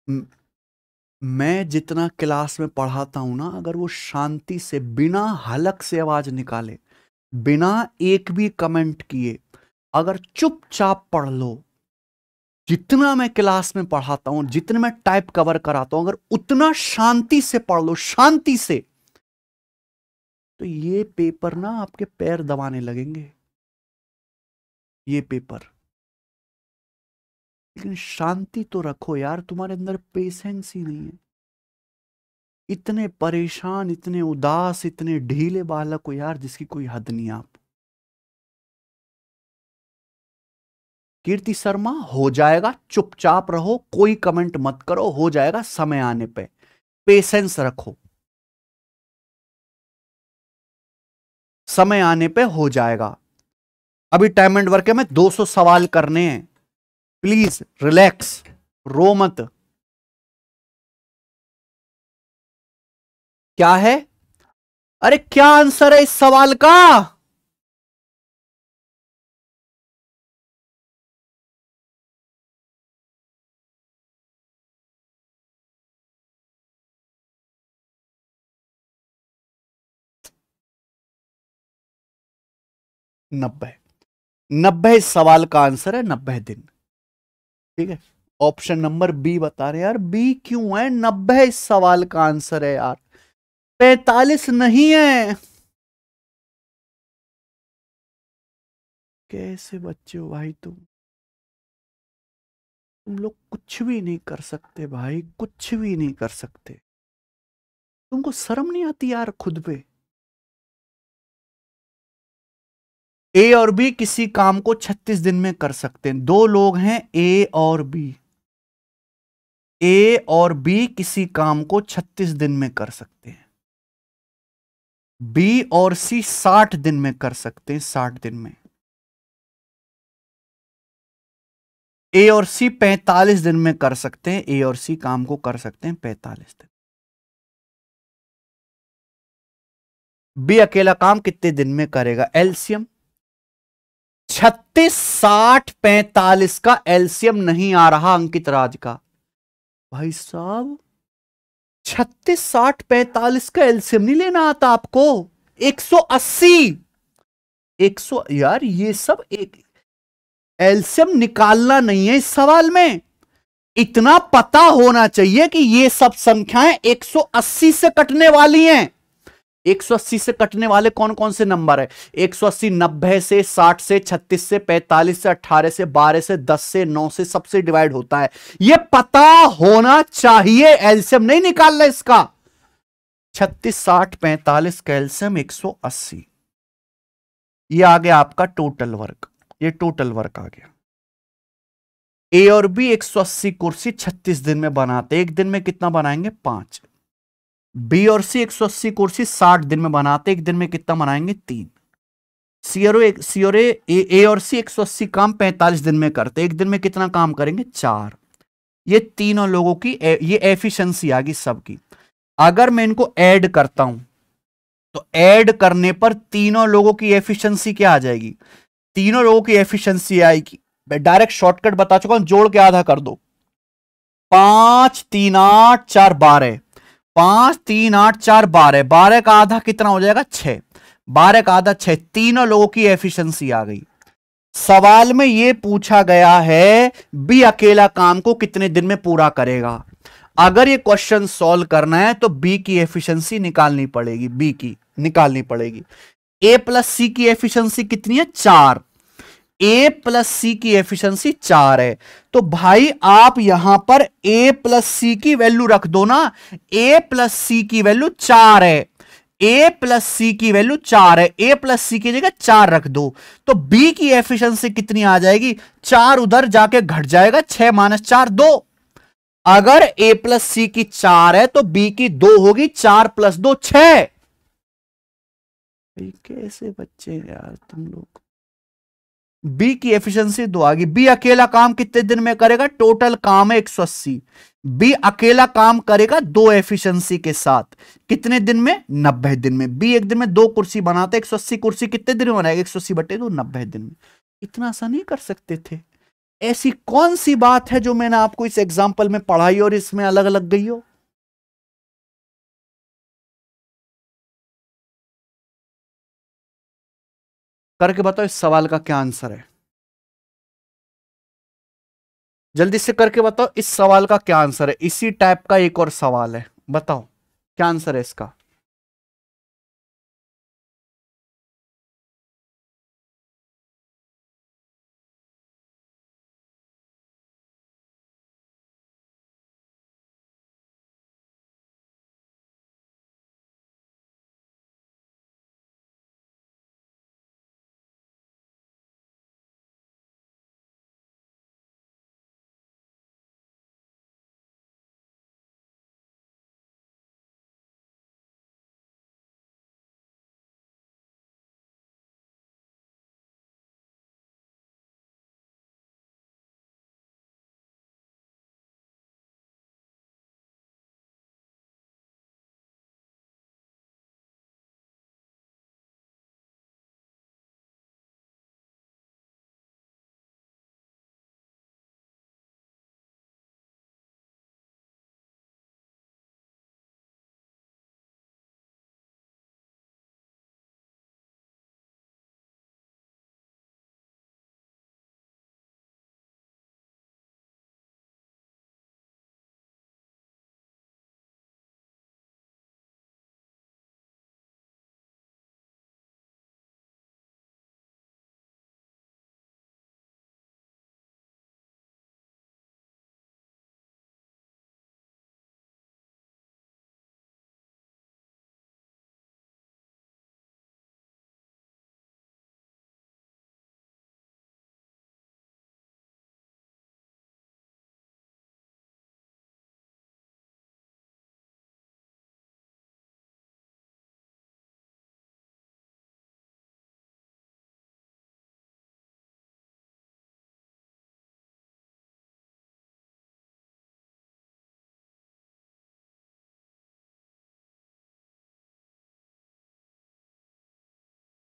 म- मैं जितना क्लास में पढ़ाता हूं ना, अगर वो शांति से बिना हलक से आवाज निकाले, बिना एक भी कमेंट किए, अगर चुपचाप पढ़ लो, जितना मैं क्लास में पढ़ाता हूं, जितने मैं टाइप कवर कराता हूं, अगर उतना शांति से पढ़ लो, शांति से, तो ये पेपर ना आपके पैर दबाने लगेंगे, ये पेपर। लेकिन शांति तो रखो यार, तुम्हारे अंदर पेशेंस ही नहीं है। इतने परेशान, इतने उदास, इतने ढीले बालक हो यार, जिसकी कोई हद नहीं। आप कीर्ति शर्मा, हो जाएगा, चुपचाप रहो, कोई कमेंट मत करो, हो जाएगा समय आने पे, पेशेंस रखो, समय आने पे हो जाएगा। अभी टाइम एंड वर्क है, मैं 200 सवाल करने हैं, प्लीज रिलैक्स, रो मत। क्या है? अरे क्या आंसर है इस सवाल का? 90। 90 इस सवाल का आंसर है, 90 दिन। ठीक है, ऑप्शन नंबर बी बता रहे हैं यार, बी क्यों है? 90 इस सवाल का आंसर है यार, 45 नहीं है। कैसे बच्चे हो भाई तुम लोग कुछ भी नहीं कर सकते भाई, कुछ भी नहीं कर सकते। तुमको शर्म नहीं आती यार खुद पे? ए और बी किसी काम को 36 दिन में कर सकते हैं। 2 लोग हैं, ए और बी, ए और बी किसी काम को 36 दिन में कर सकते हैं, बी और सी 60 दिन में कर सकते हैं, 60 दिन में। ए और सी 45 दिन में कर सकते हैं, ए और सी काम को कर सकते हैं 45 दिन। बी अकेला काम कितने दिन में करेगा? एलसीएम 36, 60, 45 का एलसीएम नहीं आ रहा अंकित राज का। भाई साहब 36, 60, 45 का एलसीएम नहीं लेना आता आपको? 180, 100 यार, ये सब एक एलसीएम निकालना नहीं है इस सवाल में। इतना पता होना चाहिए कि ये सब संख्याएं 180 से कटने वाली हैं। 180 से कटने वाले कौन कौन से नंबर है? 180 90 से, 60 से, 36 से, 45 से, 18 से, 12 से, 10 से, 9 से, सबसे डिवाइड होता है। यह पता होना चाहिए, एलसीएम नहीं निकालना इसका। 36, 60, 45 कैल्शियम 180, ये आ गया आपका टोटल वर्क। ये टोटल वर्क आ गया। ए और बी 180 कुर्सी 36 दिन में बनाते, एक दिन में कितना बनाएंगे? 5। बी और सी 180 कुर्सी 60 दिन में बनाते, एक दिन में कितना बनाएंगे? 3। सी और ए और सी 180 काम 45 दिन में करते, एक दिन में कितना काम करेंगे? 4। ये तीनों लोगों की ये एफिशिएंसी आ गई सबकी। अगर मैं इनको ऐड करता हूं तो ऐड करने पर तीनों लोगों की एफिशिएंसी क्या आ जाएगी? तीनों लोगों की एफिशिएंसी आएगी, मैं डायरेक्ट शॉर्टकट बता चुका हूं, जोड़ के आधा कर दो। 5 3 8 4 12, 5 3 8 4 12, 12 का आधा कितना हो जाएगा? 6। 12 का आधा 6, तीनों लोगों की एफिशिएंसी आ गई। सवाल में यह पूछा गया है बी अकेला काम को कितने दिन में पूरा करेगा। अगर ये क्वेश्चन सॉल्व करना है तो बी की एफिशिएंसी निकालनी पड़ेगी, बी की निकालनी पड़ेगी। ए प्लस सी की एफिशिएंसी कितनी है? 4। ए प्लस सी की एफिशिएंसी 4 है, तो भाई आप यहां पर ए प्लस सी की वैल्यू रख दो ना। ए प्लस सी की वैल्यू 4 है, ए प्लस सी की वैल्यू 4 है, ए प्लस सी की जगह 4 रख दो, तो बी की एफिशिएंसी कितनी आ जाएगी? 4 उधर जाके घट जाएगा, 6 माइनस 4 2। अगर ए प्लस सी की 4 है तो बी की 2 होगी, 4 प्लस 2 6। कैसे बच्चे यार तुम लोग। बी की एफिशिएंसी 2 आ गई। बी अकेला काम कितने दिन में करेगा? टोटल काम है 180, बी अकेला काम करेगा 2 एफिशिएंसी के साथ, कितने दिन में? 90 दिन में। बी एक दिन में 2 कुर्सी बनाता है, 180 कुर्सी कितने दिन में बनाएगा? 180 बटे 2 90 दिन में। इतना आसान नहीं कर सकते थे? ऐसी कौन सी बात है जो मैंने आपको इस एग्जाम्पल में पढ़ाई और इसमें अलग अलग गई हो? करके बताओ इस सवाल का क्या आंसर है? जल्दी से करके बताओ इस सवाल का क्या आंसर है। इसी टाइप का एक और सवाल है, बताओ क्या आंसर है इसका।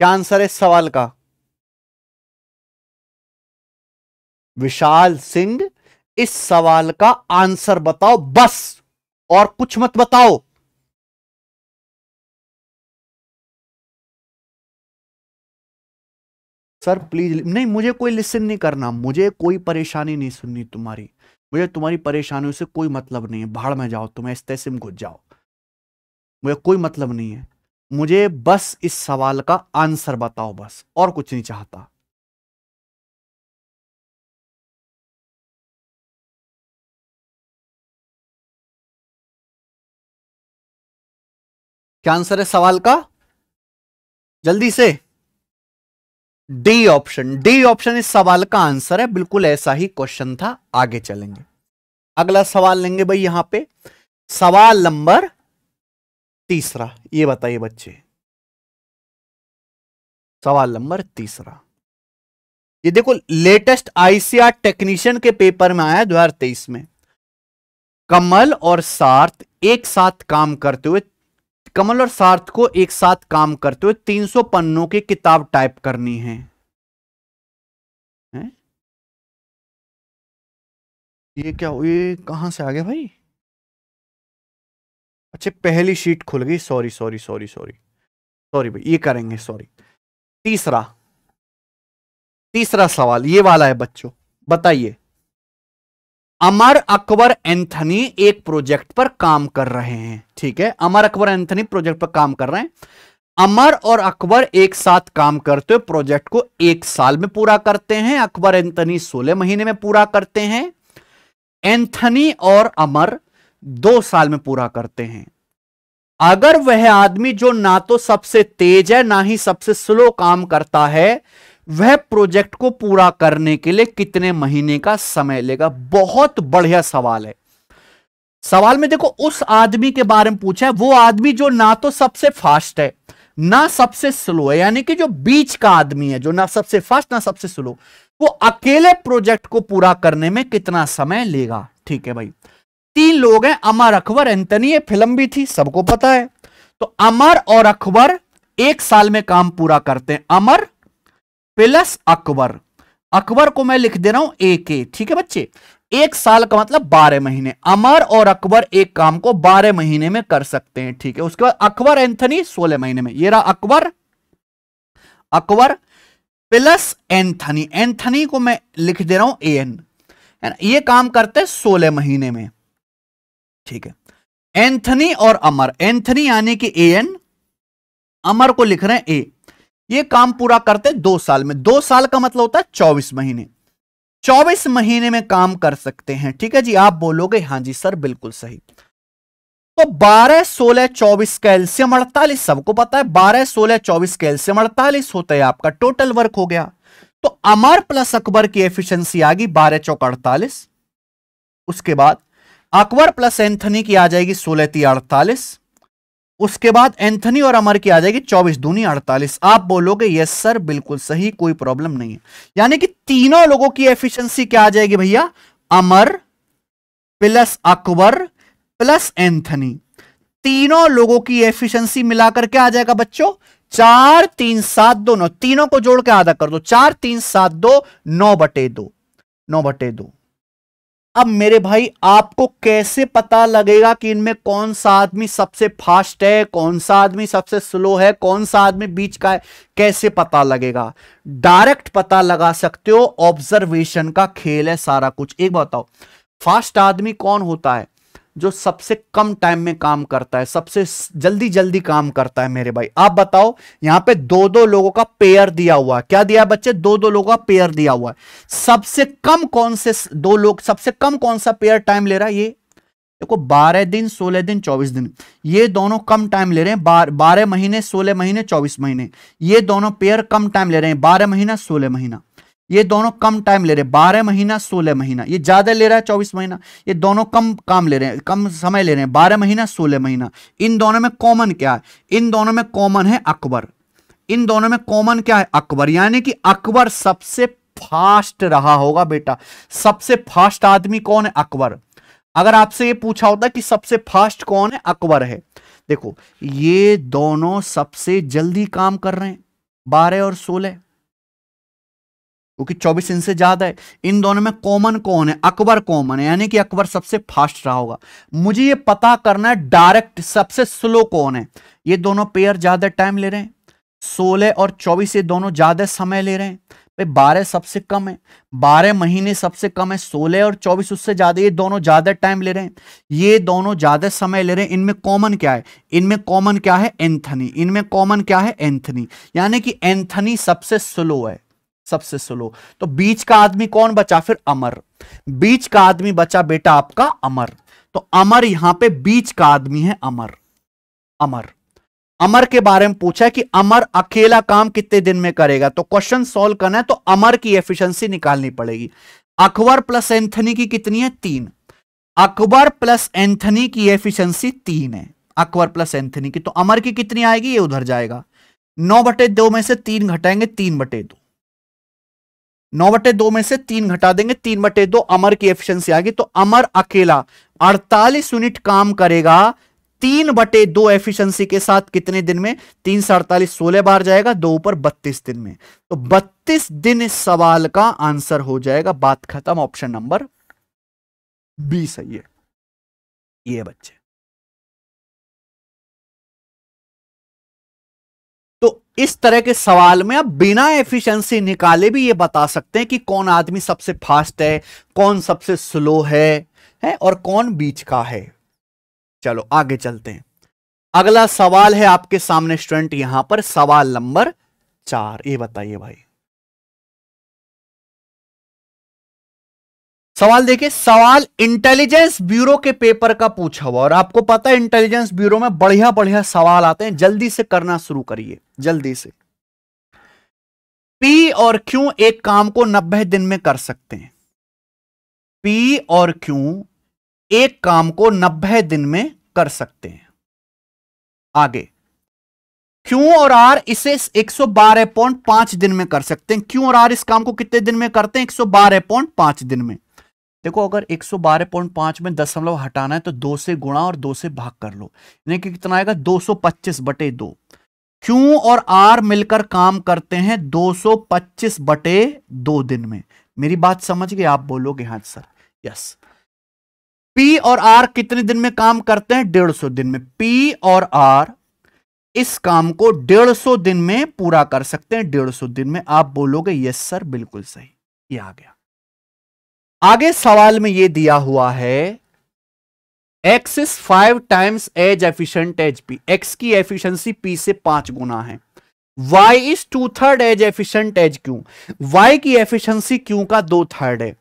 क्या आंसर है इस सवाल का? विशाल सिंह, इस सवाल का आंसर बताओ बस, और कुछ मत बताओ। सर प्लीज, नहीं मुझे कोई लिसन नहीं करना, मुझे कोई परेशानी नहीं सुननी तुम्हारी, मुझे तुम्हारी परेशानियों से कोई मतलब नहीं है, भाड़ में जाओ, तुम्हें इस तैसे में घुस जाओ, मुझे कोई मतलब नहीं है, मुझे बस इस सवाल का आंसर बताओ बस, और कुछ नहीं चाहता। क्या आंसर है सवाल का? जल्दी से। डी ऑप्शन, डी ऑप्शन इस सवाल का आंसर है, बिल्कुल ऐसा ही क्वेश्चन था। आगे चलेंगे, अगला सवाल लेंगे भाई यहां पे, सवाल नंबर तीसरा। ये बताइए बच्चे, सवाल नंबर तीसरा, ये देखो लेटेस्ट आईसीआर टेक्नीशियन के पेपर में आया 2023 में। कमल और सार्थ एक साथ काम करते हुए, कमल और सार्थ को एक साथ काम करते हुए 300 पन्नों की किताब टाइप करनी है, हैं? ये क्या, ये कहां से आ गया भाई? अच्छा पहली शीट खुल गई, sorry sorry sorry sorry sorry भाई, ये करेंगे, सॉरी। तीसरा, तीसरा सवाल ये वाला है बच्चों, बताइए। अमर अकबर एंथनी एक प्रोजेक्ट पर काम कर रहे हैं, ठीक है, अमर अकबर एंथनी प्रोजेक्ट पर काम कर रहे हैं। अमर और अकबर एक साथ काम करते हुए प्रोजेक्ट को 1 साल में पूरा करते हैं, अकबर एंथनी 16 महीने में पूरा करते हैं, एंथनी और अमर 2 साल में पूरा करते हैं। अगर वह आदमी जो ना तो सबसे तेज है ना ही सबसे स्लो काम करता है, वह प्रोजेक्ट को पूरा करने के लिए कितने महीने का समय लेगा? बहुत बढ़िया सवाल है। सवाल में देखो उस आदमी के बारे में पूछा है, वो आदमी जो ना तो सबसे फास्ट है ना सबसे स्लो है, यानी कि जो बीच का आदमी है, जो ना सबसे फास्ट ना सबसे स्लो, वो अकेले प्रोजेक्ट को पूरा करने में कितना समय लेगा? ठीक है भाई, 3 लोग हैं, अमर अकबर एंथनी, ये फिल्म भी थी सबको पता है। तो अमर और अकबर 1 साल में काम पूरा करते हैं, अमर प्लस अकबर, अकबर को मैं लिख दे रहा हूं AK, ठीक है बच्चे। 1 साल का मतलब 12 महीने, अमर और अकबर एक काम को 12 महीने में कर सकते हैं, ठीक है। उसके बाद अकबर एंथनी 16 महीने में, ये रहा Akbar, Akbar plus Anthony, Anthony को मैं लिख दे रहा हूं AN, है ना, ये काम करते हैं 16 महीने में, ठीक है। एंथनी और अमर, एंथनी यानी कि AN, अमर को लिख रहे हैं A, ये काम पूरा करते 2 साल में, 2 साल का मतलब होता है 24 महीने, 24 महीने में काम कर सकते हैं, ठीक है जी। आप बोलोगे हां जी सर बिल्कुल सही। तो 12 16 24 का एलसीएम 48, सबको पता है 12 16 24 का एलसीएम 48 होता है, आपका टोटल वर्क हो गया। तो अमर प्लस अकबर की एफिशिएंसी आ गई 12 चौक 48, उसके बाद अकबर प्लस एंथनी की आ जाएगी 16 × 48, उसके बाद एंथनी और अमर की आ जाएगी 24 दूनी 48। आप बोलोगे यस सर बिल्कुल सही, कोई प्रॉब्लम नहीं है। यानी कि तीनों लोगों की एफिशिएंसी क्या आ जाएगी भैया? अमर प्लस अकबर प्लस एंथनी, तीनों लोगों की एफिशिएंसी मिलाकर क्या आ जाएगा बच्चों? 4 3 7 2 9, तीनों को जोड़ के आधा कर दो, 4 3 7 2 9/2, 9/2। अब मेरे भाई आपको कैसे पता लगेगा कि इनमें कौन सा आदमी सबसे फास्ट है, कौन सा आदमी सबसे स्लो है, कौन सा आदमी बीच का है? कैसे पता लगेगा? डायरेक्ट पता लगा सकते हो, ऑब्जर्वेशन का खेल है सारा कुछ। एक बताओ, फास्ट आदमी कौन होता है? जो सबसे कम टाइम में काम करता है, सबसे जल्दी जल्दी काम करता है मेरे भाई। आप बताओ, यहां पे 2-2 लोगों का पेयर दिया हुआ है, क्या दिया है बच्चे? 2-2 लोगों का पेयर दिया हुआ है। सबसे कम कौन से 2 लोग, सबसे कम कौन सा पेयर टाइम ले रहा है? ये देखो 12 दिन 16 दिन 24 दिन, ये दोनों कम टाइम ले रहे हैं, 12 महीने 16 महीने 24 महीने, ये दोनों पेयर कम टाइम ले रहे हैं, 12 महीना 16 महीना, ये दोनों कम टाइम ले रहे हैं, 12 महीना 16 महीना, ये ज्यादा ले रहा है 24 महीना, ये दोनों कम काम ले रहे हैं, कम समय ले रहे हैं, 12 महीना 16 महीना। इन दोनों में कॉमन क्या है? इन दोनों में कॉमन है अकबर, इन दोनों में कॉमन क्या है? अकबर, यानी कि अकबर सबसे फास्ट रहा होगा बेटा। सबसे फास्ट आदमी कौन है? अकबर। अगर आपसे ये पूछा होता कि सबसे फास्ट कौन है? अकबर है। देखो ये दोनों सबसे जल्दी काम कर रहे हैं, 12 और 16, क्योंकि 24 इनसे ज्यादा है। इन दोनों में कॉमन कौन है? अकबर कॉमन है, यानी कि अकबर सबसे फास्ट रहा होगा। मुझे ये पता करना है डायरेक्ट सबसे स्लो कौन है। ये दोनों पेयर ज्यादा टाइम ले रहे हैं, 16 और 24 ये दोनों ज्यादा समय ले रहे हैं। 12 सबसे कम है, 12 महीने सबसे कम है, 16 और 24 उससे ज्यादा, ये दोनों ज्यादा टाइम ले रहे हैं, ये दोनों ज्यादा समय ले रहे हैं। इनमें कॉमन क्या है? इनमें कॉमन क्या है? एंथनी। इनमें कॉमन क्या है? एंथनी, यानी कि एंथनी सबसे स्लो है, सबसे स्लो। तो बीच का आदमी कौन बचा फिर? अमर। बीच का आदमी बचा बेटा आपका अमर। तो अमर यहां पे बीच का आदमी है, अमर। अमर, अमर के बारे में पूछा है कि अमर अकेला काम कितने दिन में करेगा। तो क्वेश्चन सॉल्व करना है तो अमर की एफिशिएंसी निकालनी पड़ेगी। अकबर प्लस एंथनी की कितनी है? 3। अकबर प्लस एंथनी की एफिशिएंसी 3 है, अकबर प्लस एंथनी की। तो अमर की कितनी आएगी? ये उधर जाएगा, 9/2 में से 3 घटाएंगे, 3/2। 9/2 में से 3 घटा देंगे, 3/2 अमर की एफिशिएंसी आ गई। तो अमर अकेला 48 यूनिट काम करेगा 3/2 एफिशिएंसी के साथ। कितने दिन में? 3 से 48, 16 बार जाएगा, 2 ऊपर 32 दिन में। तो 32 दिन इस सवाल का आंसर हो जाएगा। बात खत्म। ऑप्शन नंबर बी सही है। ये बच्चे, तो इस तरह के सवाल में आप बिना एफिशिएंसी निकाले भी ये बता सकते हैं कि कौन आदमी सबसे फास्ट है, कौन सबसे स्लो है और कौन बीच का है। चलो आगे चलते हैं। अगला सवाल है आपके सामने स्टूडेंट, यहां पर सवाल नंबर 4। ये बताइए भाई, सवाल देखिए। सवाल इंटेलिजेंस ब्यूरो के पेपर का पूछा हुआ, और आपको पता है इंटेलिजेंस ब्यूरो में बढ़िया बढ़िया सवाल आते हैं। जल्दी से करना शुरू करिए, जल्दी से। पी और क्यू एक काम को 90 दिन में कर सकते हैं। पी और क्यू एक काम को 90 दिन में कर सकते हैं। आगे क्यू और आर इसे 112.5 दिन में कर सकते हैं। क्यू और आर इस काम को कितने दिन में करते हैं? 112.5 दिन में। देखो, अगर 112.5 में दशमलव हटाना है तो 2 से गुणा और 2 से भाग कर लो, यानी कि कितना आएगा? 225/2। क्यू और आर मिलकर काम करते हैं 225/2 दिन में। मेरी बात समझ गए? आप बोलोगे हाँ सर, यस। पी और आर कितने दिन में काम करते हैं? 150 दिन में। पी और आर इस काम को 150 दिन में पूरा कर सकते हैं, 150 दिन में। आप बोलोगे यस सर, बिल्कुल सही। ये आ गया। आगे सवाल में ये दिया हुआ है x is 5 times as efficient as p। x की एफिशिएंसी p से 5 गुना है। y is 2/3 as efficient as q। y की एफिशिएंसी q का 2/3 है।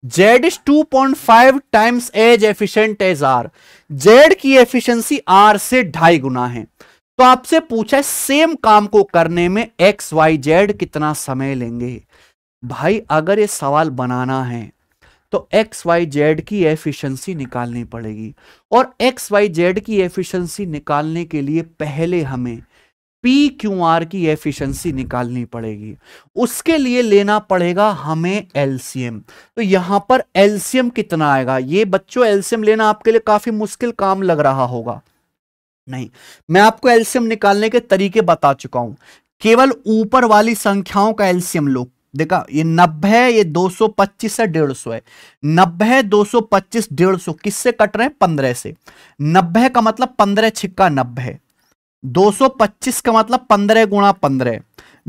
z is 2.5 times as efficient as r। z की एफिशिएंसी r से 2.5 गुना है। तो आपसे पूछा है सेम काम को करने में x y z कितना समय लेंगे। भाई अगर ये सवाल बनाना है तो एक्स वाई जेड की एफिशिएंसी निकालनी पड़ेगी, और एक्स वाई जेड की एफिशिएंसी निकालने के लिए पहले हमें पी क्यू आर की एफिशिएंसी निकालनी पड़ेगी। उसके लिए लेना पड़ेगा हमें एलसीएम। तो यहां पर एलसीएम कितना आएगा? ये बच्चों एलसीएम लेना आपके लिए काफी मुश्किल काम लग रहा होगा। नहीं, मैं आपको एलसीएम निकालने के तरीके बता चुका हूं। केवल ऊपर वाली संख्याओं का एलसीएम लो। देखा, ये 90 है, ये 225 है, 150 है। 90, 225, 150 किससे कट रहे हैं? 15 से। 90 का मतलब 15 छिक्का 90, 225 का मतलब 15 गुणा 15,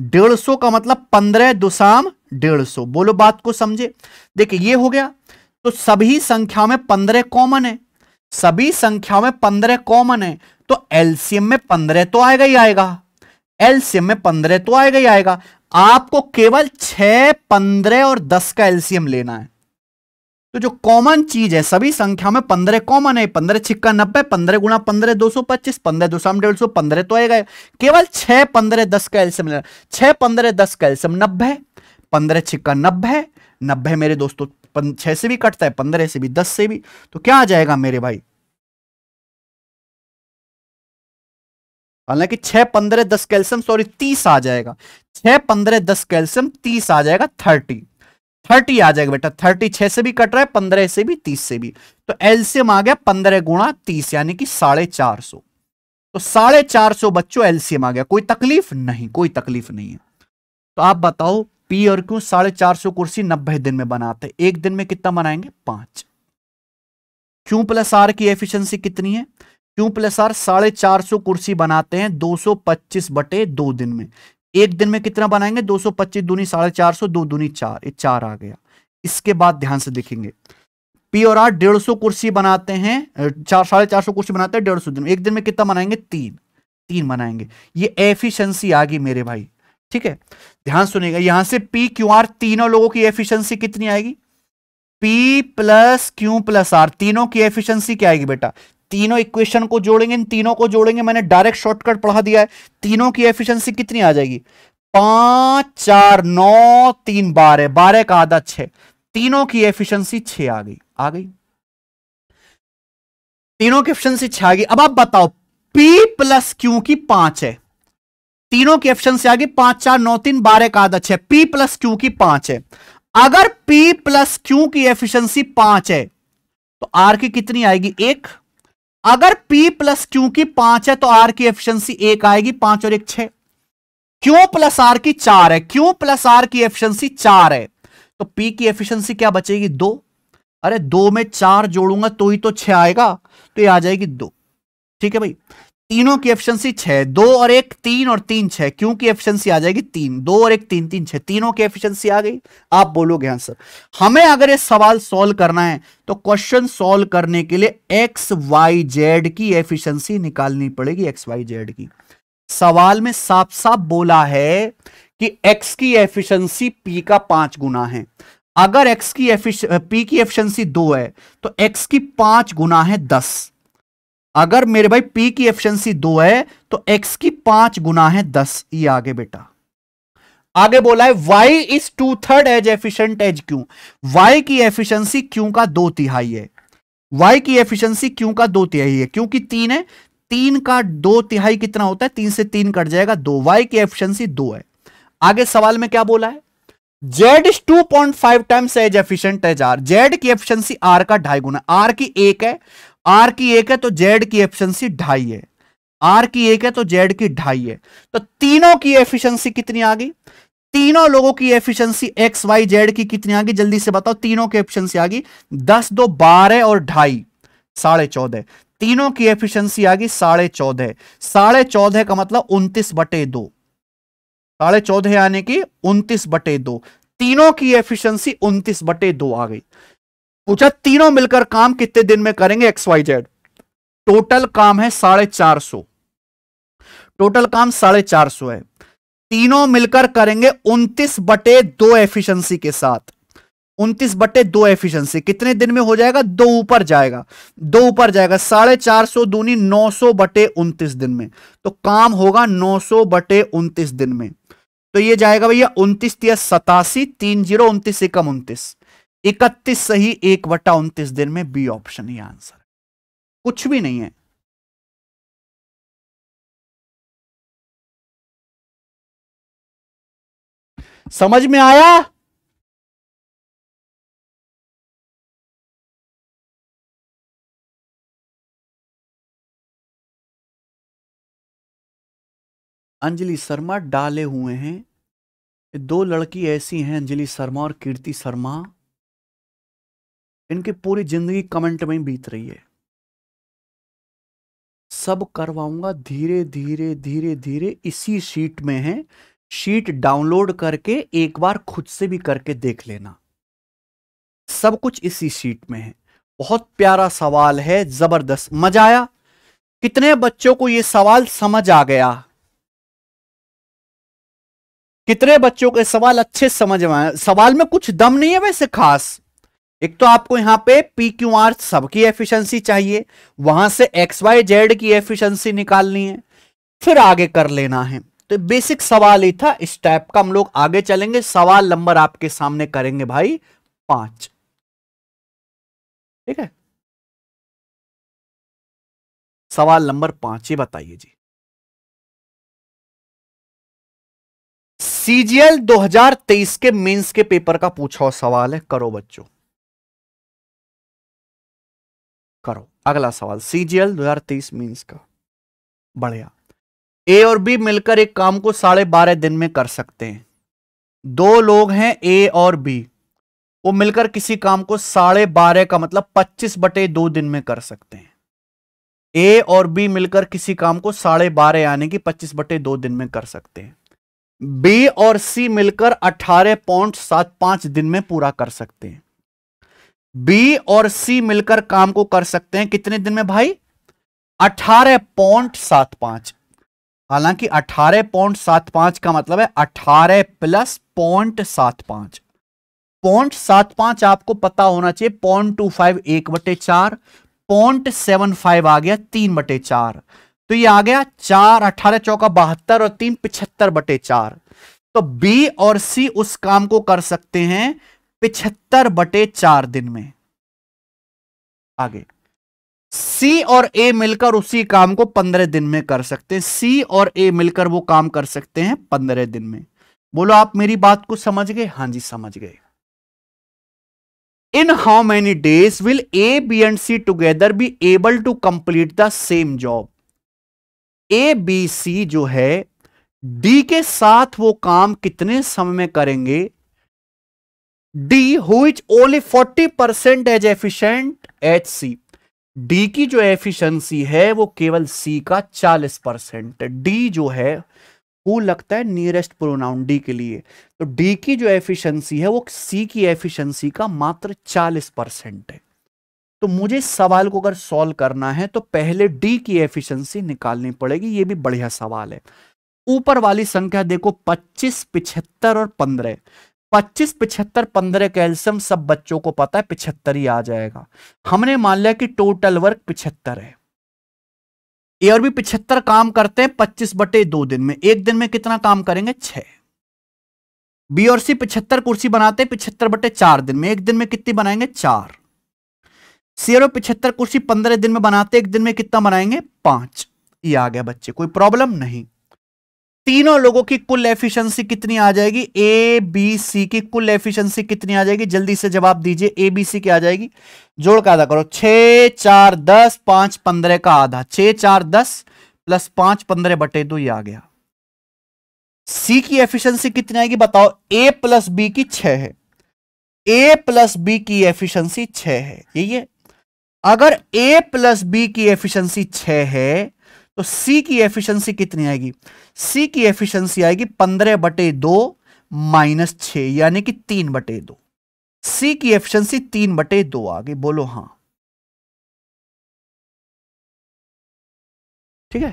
150 का मतलब 15 दुसाम 150। बोलो बात को समझे। देखिए ये हो गया। तो सभी संख्याओं में 15 कॉमन है, सभी संख्याओं में 15 कॉमन है, तो एलसीएम में 15 तो आएगा ही आएगा। एलसीएम में 15 तो आएगा ही आएगा। आपको केवल 6, 15 और 10 का एलसीएम लेना है। तो जो कॉमन चीज है, सभी संख्या में 15 कॉमन है। 15 छिक्का 90, 15 गुणा 15 225, 15 दुसाम 150, 15 तो आएगा। केवल 6, 15, 10 का एलसीएम लेना। 6, 15, 10 का एलसीएम 90, 15 छिक्का 90, 90 मेरे दोस्तों 6 से भी कटता है, 15 से भी, 10 से भी। तो क्या आ जाएगा मेरे भाई? हालांकि 6, 15, 10 कैल्शियम 30 आ जाएगा। 6, 15, 10 कैल्शियम 30 आ जाएगा, 30 आ जाएगा बेटा। 30 6 से भी कट रहा है, 15 से भी, 30 से भी। तो एलसीएम आ गया 15 गुणा 30, यानी कि 450। तो 450 बच्चों एलसीएम आ गया। कोई तकलीफ नहीं, कोई तकलीफ नहीं है। तो आप बताओ पी और क्यू 450 कुर्सी 90 दिन में बनाते, एक दिन में कितना बनाएंगे? 5। क्यू प्लस आर की एफिशिएंसी कितनी है? क्यू प्लस आर 450 कुर्सी बनाते हैं 225/2 दिन में, एक दिन में कितना बनाएंगे? 225 दूनी 450, 2 दूनी 4, ये 4 आ गया। इसके बाद ध्यान से देखेंगे, पी और आर 150 कुर्सी बनाते हैं, 450 कुर्सी बनाते हैं 150 दिन में, एक दिन में कितना बनाएंगे? 3 बनाएंगे। ये एफिशिएंसी आ गई मेरे भाई, ठीक है। ध्यान सुनिएगा, यहां से पी क्यू आर तीनों लोगों की एफिशिएंसी कितनी आएगी? P plus Q plus R, तीनों की एफिशिएंसी क्या आएगी बेटा? तीनों इक्वेशन को जोड़ेंगे, इन तीनों को जोड़ेंगे, मैंने डायरेक्ट शॉर्टकट पढ़ा दिया है। तीनों की एफिशिएंसी कितनी आ जाएगी? 5 4 9 3 12, 12 का आधा 6, तीनों की एफिशिएंसी 6 आ गई। तीनों की एफिशिएंसी 6 आ गई। अब आप बताओ P प्लस क्यू की 5 है, तीनों की एफिशिएंसी आ गई 5 4 9 3 12 का आधा 6, P प्लस क्यू की 5 है। अगर P प्लस क्यू की एफिशिएंसी 5 है तो R की कितनी आएगी? 1। अगर P प्लस क्यू की 5 है तो R की एफिशिएंसी 1 आएगी, 5 और 1 6। Q प्लस R की 4 है, Q प्लस R की एफिशिएंसी 4 है, तो P की एफिशिएंसी क्या बचेगी? 2। अरे 2 में 4 जोड़ूंगा तो ही तो 6 आएगा, तो ये आ जाएगी 2। ठीक है भाई, तीनों की एफिशिएंसी 6, 2 और 1 3 और 3 6, क्यू की एफिशिएंसी आ जाएगी 3, 2 और 1 3 3 6, तीनों की एफिशिएंसी आ गई। आप बोलोगे हाँ सर, हमें अगर ये सवाल सॉल्व करना है तो क्वेश्चन सॉल्व करने के लिए एक्स वाई जेड की एफिशिएंसी निकालनी पड़ेगी। एक्स वाई जेड की, सवाल में साफ साफ बोला है कि एक्स की एफिशिएंसी पी का 5 गुना है। अगर एक्स की पी की एफिशिएंसी 2 है तो एक्स की 5 गुना है 10। अगर मेरे भाई P की एफिशिएंसी 2 है तो X की 5 गुना है 10। ये आगे बेटा, आगे बोला है Y is 2/3 as efficient as Q। Y की एफिशिएंसी Q का 2/3 है। Y की एफिशिएंसी Q का 2/3 है, क्योंकि 3 है, 3 का 2/3 कितना होता है? 3 से 3 कट जाएगा 2। Y की एफिशिएंसी 2 है। आगे सवाल में क्या बोला है? Z is 2.5 times as efficient as R। Z की एफिशिएंसी R का 2.5 गुना, R की 1 है, R की 1 है तो Z की एफिशिएंसी 2.5 है, R की 1 है तो Z की 2.5 है। तो तीनों की एफिशिएंसी कितनी आ गई? तीनों लोगों की एफिशिएंसी एक्स वाई जेड की कितनी आ गई? जल्दी से बताओ, तीनों की एफिशिएंसी आ गई 10 2 12 और 2.5 14.5। तीनों की एफिशिएंसी आ गई 14.5। 14.5 का मतलब 29/2, 14.5 यानी कि 29/2। तीनों की एफिशिएंसी 29/2 आ गई। पूछा तीनों मिलकर काम कितने दिन में करेंगे? X Y Z. टोटल काम है 450, टोटल काम 450 है। तीनों मिलकर करेंगे 29/2 एफिशिएंसी के साथ। 29/2 एफिशिएंसी कितने दिन में हो जाएगा? 2 ऊपर जाएगा, 2 ऊपर जाएगा, 450 दूनी 900/29 दिन में। तो काम होगा 900/29 दिन में। तो ये जाएगा भैया 29 या 87, 3 0 29 एकम 29, 31 सही 1/29 दिन में। बी ऑप्शन ही आंसर, कुछ भी नहीं है। समझ में आया? अंजलि शर्मा डाले हुए हैं, 2 लड़की ऐसी हैं अंजलि शर्मा और कीर्ति शर्मा, इनकी पूरी जिंदगी कमेंट में ही बीत रही है। सब करवाऊंगा धीरे धीरे धीरे धीरे, इसी शीट में है, शीट डाउनलोड करके एक बार खुद से भी करके देख लेना, सब कुछ इसी शीट में है। बहुत प्यारा सवाल है, जबरदस्त, मजा आया। कितने बच्चों को यह सवाल समझ आ गया? कितने बच्चों के सवाल अच्छे समझ में आए? सवाल में कुछ दम नहीं है वैसे खास। एक तो आपको यहां पे पी क्यू आर सबकी एफिशिएंसी चाहिए, वहां से एक्स वाई जेड की एफिशिएंसी निकालनी है, फिर आगे कर लेना है। तो बेसिक सवाल ही था, इस टाइप का हम लोग आगे चलेंगे। सवाल नंबर आपके सामने करेंगे भाई 5, ठीक है। सवाल नंबर 5 ये बताइए जी, सीजीएल 2023 के मेंस के पेपर का पूछा हुआ सवाल है, करो बच्चों करो। अगला सवाल सीजीएल 2023 मेंस का, बढ़िया। ए और बी मिलकर एक काम को 12.5 दिन में कर सकते हैं, दो लोग हैं ए और बी, वो मिलकर किसी काम को 12.5 का मतलब 25/2 दिन में कर सकते हैं। ए और बी मिलकर किसी काम को 12.5 यानी कि 25/2 दिन में कर सकते हैं। बी और सी मिलकर 18.75 दिन में पूरा कर सकते हैं। बी और सी मिलकर काम को कर सकते हैं कितने दिन में भाई? 18.75। हालांकि 18.75 का मतलब है 18 प्लस 0.75। 0.75 आपको पता होना चाहिए। 0.25 1/4, 0.75 आ गया 3/4, तो ये आ गया 4, 18 चौका 72 और 3 75/4। तो बी और सी उस काम को कर सकते हैं 75/4 दिन में। आगे सी और ए मिलकर उसी काम को 15 दिन में कर सकते हैं। सी और ए मिलकर वो काम कर सकते हैं 15 दिन में। बोलो आप मेरी बात को समझ गए? हां जी समझ गए। In how many days will A B and C together be able to complete the same job? A B C जो है डी के साथ वो काम कितने समय में करेंगे? D who is only 40% as efficient as C. D की जो एफिशिएंसी है वो केवल सी का 40%। डी जो है वो लगता है नियरेस्ट प्रोनाउन डी के लिए, तो डी की जो एफिशिएंसी है वो सी की एफिशिएंसी का मात्र 40% है। तो मुझे सवाल को अगर सॉल्व करना है तो पहले डी की एफिशिएंसी निकालनी पड़ेगी। ये भी बढ़िया सवाल है। ऊपर वाली संख्या देखो 25, 75 और 15। 25, 75, 15 कैल्शियम सब बच्चों को पता है 75 ही आ जाएगा। हमने मान लिया कि टोटल वर्क 75 है। ए और बी 75 काम करते हैं 25/2 दिन में। एक दिन में कितना काम करेंगे? 6। बी और सी 75 कुर्सी बनाते हैं 75/4 दिन में। एक दिन में कितनी बनाएंगे? 4। सी और 75 कुर्सी 15 दिन में बनाते, एक दिन में कितना बनाएंगे? 5। ये आ गया बच्चे, कोई प्रॉब्लम नहीं। तीनों लोगों की कुल एफिशिएंसी कितनी आ जाएगी? ए बी सी की कुल एफिशिएंसी कितनी आ जाएगी? जल्दी से जवाब दीजिए। ए बी सी क्या आ जाएगी? जोड़ का आधा करो। 6, 4, 10, 5, 15 का आधा। 6, 4, 10 प्लस 5, 15/2 ये आ गया। सी की एफिशिएंसी कितनी आएगी बताओ? ए प्लस बी की 6 है। ए प्लस बी की एफिशिएंसी 6 है, यही है। अगर ए प्लस बी की एफिशिएंसी 6 है तो सी की एफिशिएंसी कितनी आएगी? सी की एफिशिएंसी आएगी 15/2 माइनस 6 यानी कि 3/2। सी की एफिशिएंसी 3/2 आ गई। बोलो हां। ठीक है,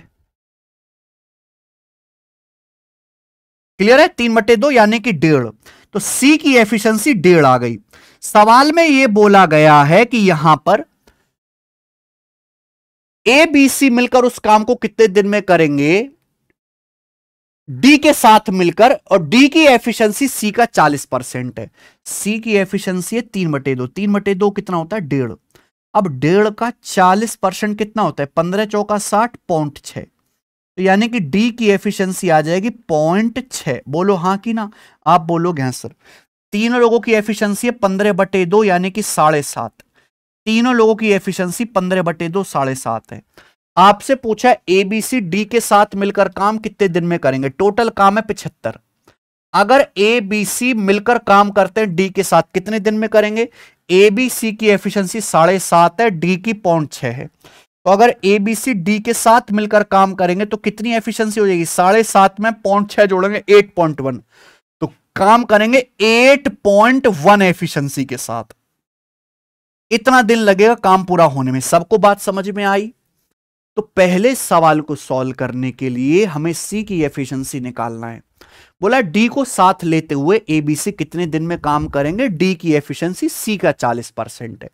क्लियर है? 3/2 यानी कि 1.5। तो सी की एफिशिएंसी 1.5 आ गई। सवाल में यह बोला गया है कि यहां पर ए बी सी मिलकर उस काम को कितने दिन में करेंगे? डी के साथ मिलकर, और डी की एफिशिएंसी सी का 40% है। सी की एफिशिएंसी है 3/2। 3/2 कितना होता है? 1.5। अब 1.5 का 40% कितना होता है? 15 चौका 60, 0.6। तो यानी कि डी की एफिशिएंसी आ जाएगी 0.6। बोलो हां कि ना? आप बोलोगे हां सर। तीनों लोगों की एफिशिएंसी है 15/2 यानी कि 7.5। तीनों लोगों की एफिशिएंसी 15/2 7.5 है। आपसे पूछा ए बी सी डी के साथ मिलकर काम कितने दिन में करेंगे? टोटल काम है 75। अगर ए बी सी मिलकर काम करते हैं डी के साथ, कितने दिन में करेंगे? ए बी सी की एफिशिएंसी 7.5 है, डी की 0.6 है। तो अगर ए बी सी डी के साथ मिलकर काम करेंगे तो कितनी एफिशिएंसी हो जाएगी? 7.5 में 0.6 जोड़ेंगे 8.1, तो काम करेंगे 8.1 एफिशिएंसी के साथ। इतना दिन लगेगा काम पूरा होने में। सबको बात समझ में आई? तो पहले सवाल को सॉल्व करने के लिए हमें सी की एफिशिएंसी निकालना है। बोला डी को साथ लेते हुए ए बी सी कितने दिन में काम करेंगे? डी की एफिशिएंसी सी का 40% है।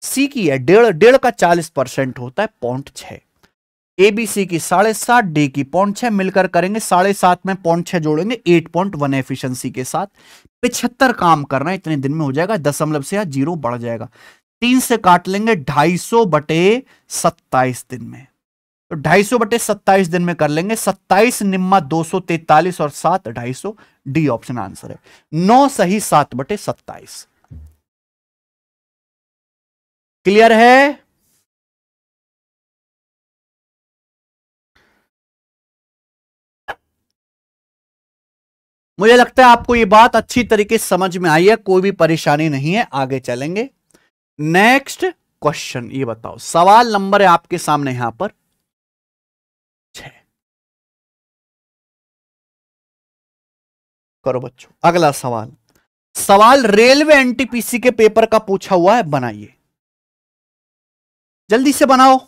सी की है 1.5 का 40% होता है 0.6। ए बी सी की 7.5, डी की 0.6 मिलकर करेंगे 7.5 में 0.6 जोड़ेंगे 8.1 एफिशिएंसी के साथ। 75 काम करना है, इतने दिन में हो जाएगा। दशमलव से या जीरो बढ़ जाएगा। 3 से काट लेंगे 250/27 दिन में। तो 250/27 दिन में कर लेंगे। 27 निम्मा 243 और 7 250। डी ऑप्शन आंसर है। 9 सही 7/27। क्लियर है? मुझे लगता है आपको ये बात अच्छी तरीके से समझ में आई है, कोई भी परेशानी नहीं है। आगे चलेंगे। नेक्स्ट क्वेश्चन, ये बताओ, सवाल नंबर है आपके सामने यहां पर 6। करो बच्चों अगला सवाल। सवाल रेलवे एनटीपीसी के पेपर का पूछा हुआ है, बनाइए, जल्दी से बनाओ।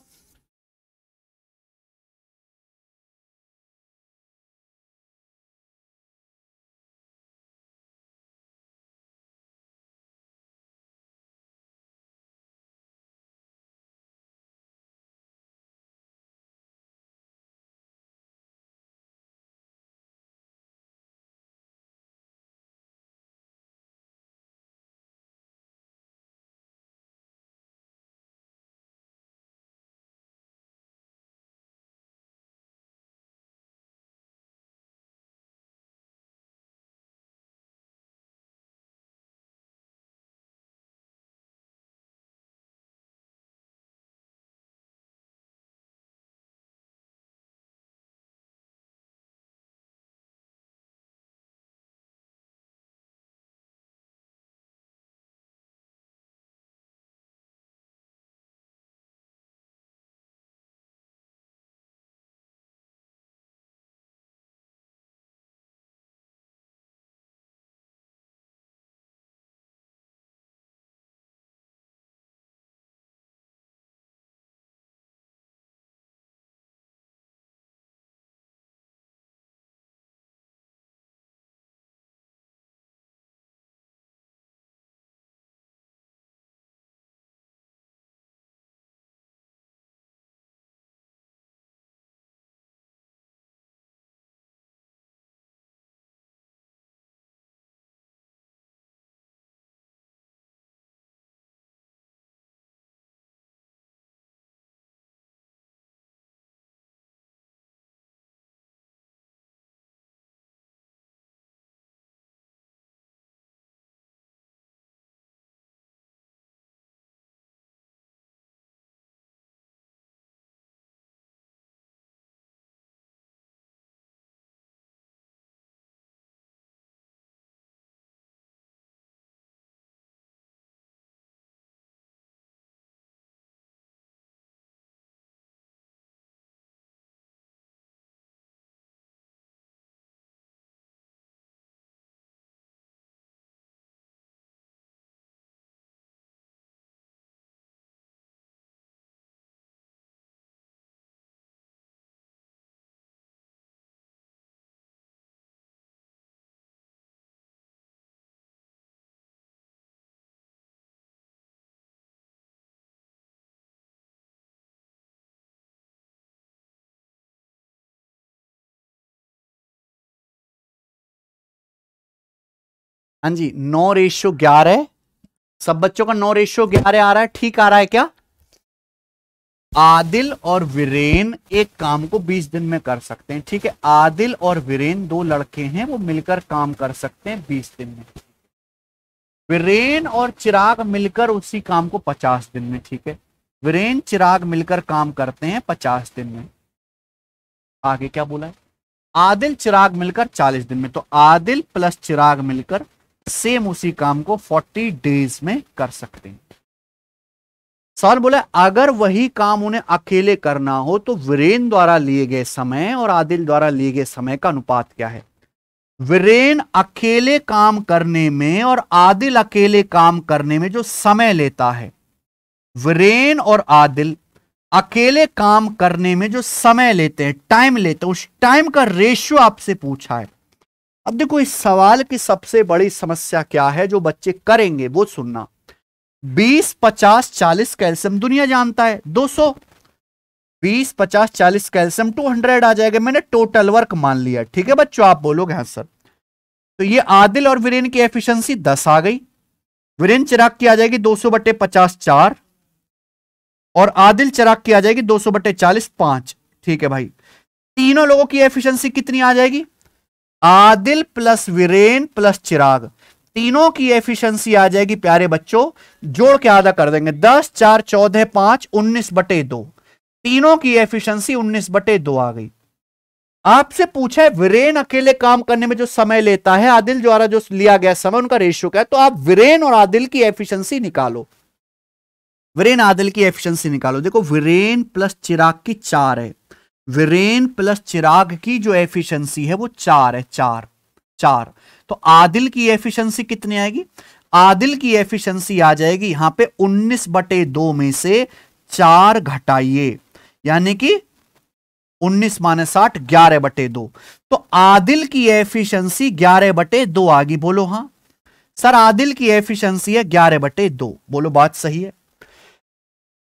हाँ जी, 9:11। सब बच्चों का 9:11 आ रहा है, ठीक आ रहा है क्या? आदिल और वीरेन एक काम को 20 दिन में कर सकते हैं, ठीक है। आदिल और वीरेन दो लड़के हैं, वो मिलकर काम कर सकते हैं 20 दिन में। वीरेन और चिराग मिलकर उसी काम को 50 दिन में, ठीक है। वीरेन चिराग मिलकर काम करते हैं 50 दिन में। आगे क्या बोला है? आदिल चिराग मिलकर 40 दिन में। तो आदिल प्लस चिराग मिलकर सेम उसी काम को 40 डेज में कर सकते हैं। सवाल बोला अगर वही काम उन्हें अकेले करना हो तो वीरेन द्वारा लिए गए समय और आदिल द्वारा लिए गए समय का अनुपात क्या है? वीरेन अकेले काम करने में और आदिल अकेले काम करने में जो समय लेता है, वीरेन और आदिल अकेले काम करने में जो समय लेते हैं, टाइम लेते हैं, उस टाइम का रेशियो आपसे पूछा है। अब देखो इस सवाल की सबसे बड़ी समस्या क्या है जो बच्चे करेंगे वो सुनना। 20, 50, 40 कैल्शियम दुनिया जानता है 200। 20, 50, 40 कैल्शियम 200 आ जाएगा। मैंने टोटल वर्क मान लिया, ठीक है बच्चों। आप बोलोगे हाँ सर। तो ये आदिल और वीरेन की एफिशिएंसी 10 आ गई। वीरेन चिराग की आ जाएगी 200/50 4, और आदिल चिराग की आ जाएगी 200/40 5, ठीक है भाई। तीनों लोगों की एफिशिएंसी कितनी आ जाएगी? आदिल प्लस वीरेन प्लस चिराग, तीनों की एफिशिएंसी आ जाएगी प्यारे बच्चों, जोड़ के आधा कर देंगे, 10 4 14 5 19/2। तीनों की एफिशिएंसी 19/2 आ गई। आपसे पूछा है वीरेन अकेले काम करने में जो समय लेता है, आदिल द्वारा जो लिया गया समय, उनका रेशियो क्या है। तो आप वीरेन और आदिल की एफिशिएंसी निकालो। वीरेन आदिल की एफिशिएंसी निकालो। देखो वीरेन प्लस चिराग की 4 है, वीरेन प्लस चिराग की जो एफिशिएंसी है वो 4 है, 4। तो आदिल की एफिशिएंसी कितनी आएगी? आदिल की एफिशिएंसी आ जाएगी यहां पे 19/2 में से 4 घटाइए, यानी कि 19 माइनस 8, 11/2। तो आदिल की एफिशिएंसी 11/2 आ गई। बोलो हां सर, आदिल की एफिशिएंसी है 11/2। बोलो बात सही है।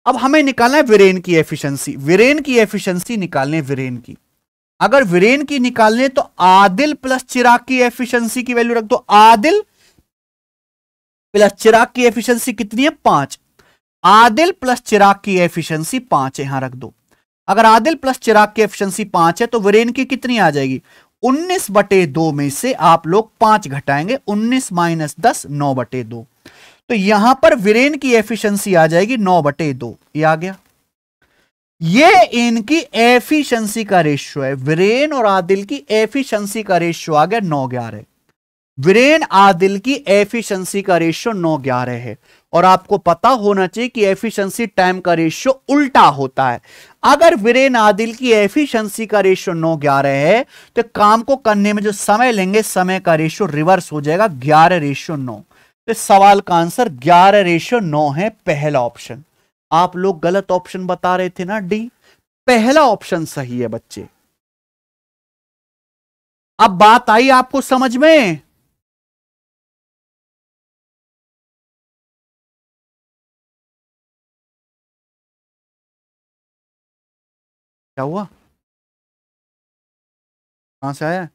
अब हमें निकालना है वीरेन की एफिशिएंसी। वीरेन की एफिशिएंसी निकालने, वीरेन की अगर वीरेन की निकालने तो आदिल प्लस चिराग की एफिशिएंसी की वैल्यू रख दो। आदिल प्लस चिराग की एफिशिएंसी कितनी है? 5। आदिल प्लस चिराग की एफिशिएंसी 5 है, यहां रख दो। अगर आदिल प्लस चिराग की एफिशिएंसी 5 है तो वीरेन की कितनी आ जाएगी? 19/2 में से आप लोग 5 घटाएंगे, 19 माइनस 10, 9/2। तो यहां पर वीरेन की एफिशिएंसी आ जाएगी 9/2। ये आ गया। ये इनकी एफिशिएंसी का रेशियो है। वीरेन और आदिल की एफिशिएंसी का रेशियो आ गया 9:11। वीरेन आदिल की एफिशिएंसी का रेशियो 9:11 है। और आपको पता होना चाहिए कि एफिशिएंसी टाइम का रेशियो उल्टा होता है। अगर वीरेन आदिल की एफिशिएंसी का रेशियो 9:11 है तो काम को करने में जो समय लेंगे, समय का रेशियो रिवर्स हो जाएगा, 11:9। तो सवाल का आंसर 11:9 है, पहला ऑप्शन। आप लोग गलत ऑप्शन बता रहे थे ना, डी। पहला ऑप्शन सही है बच्चे। अब बात आई आपको समझ में? क्या हुआ? कहां से आया?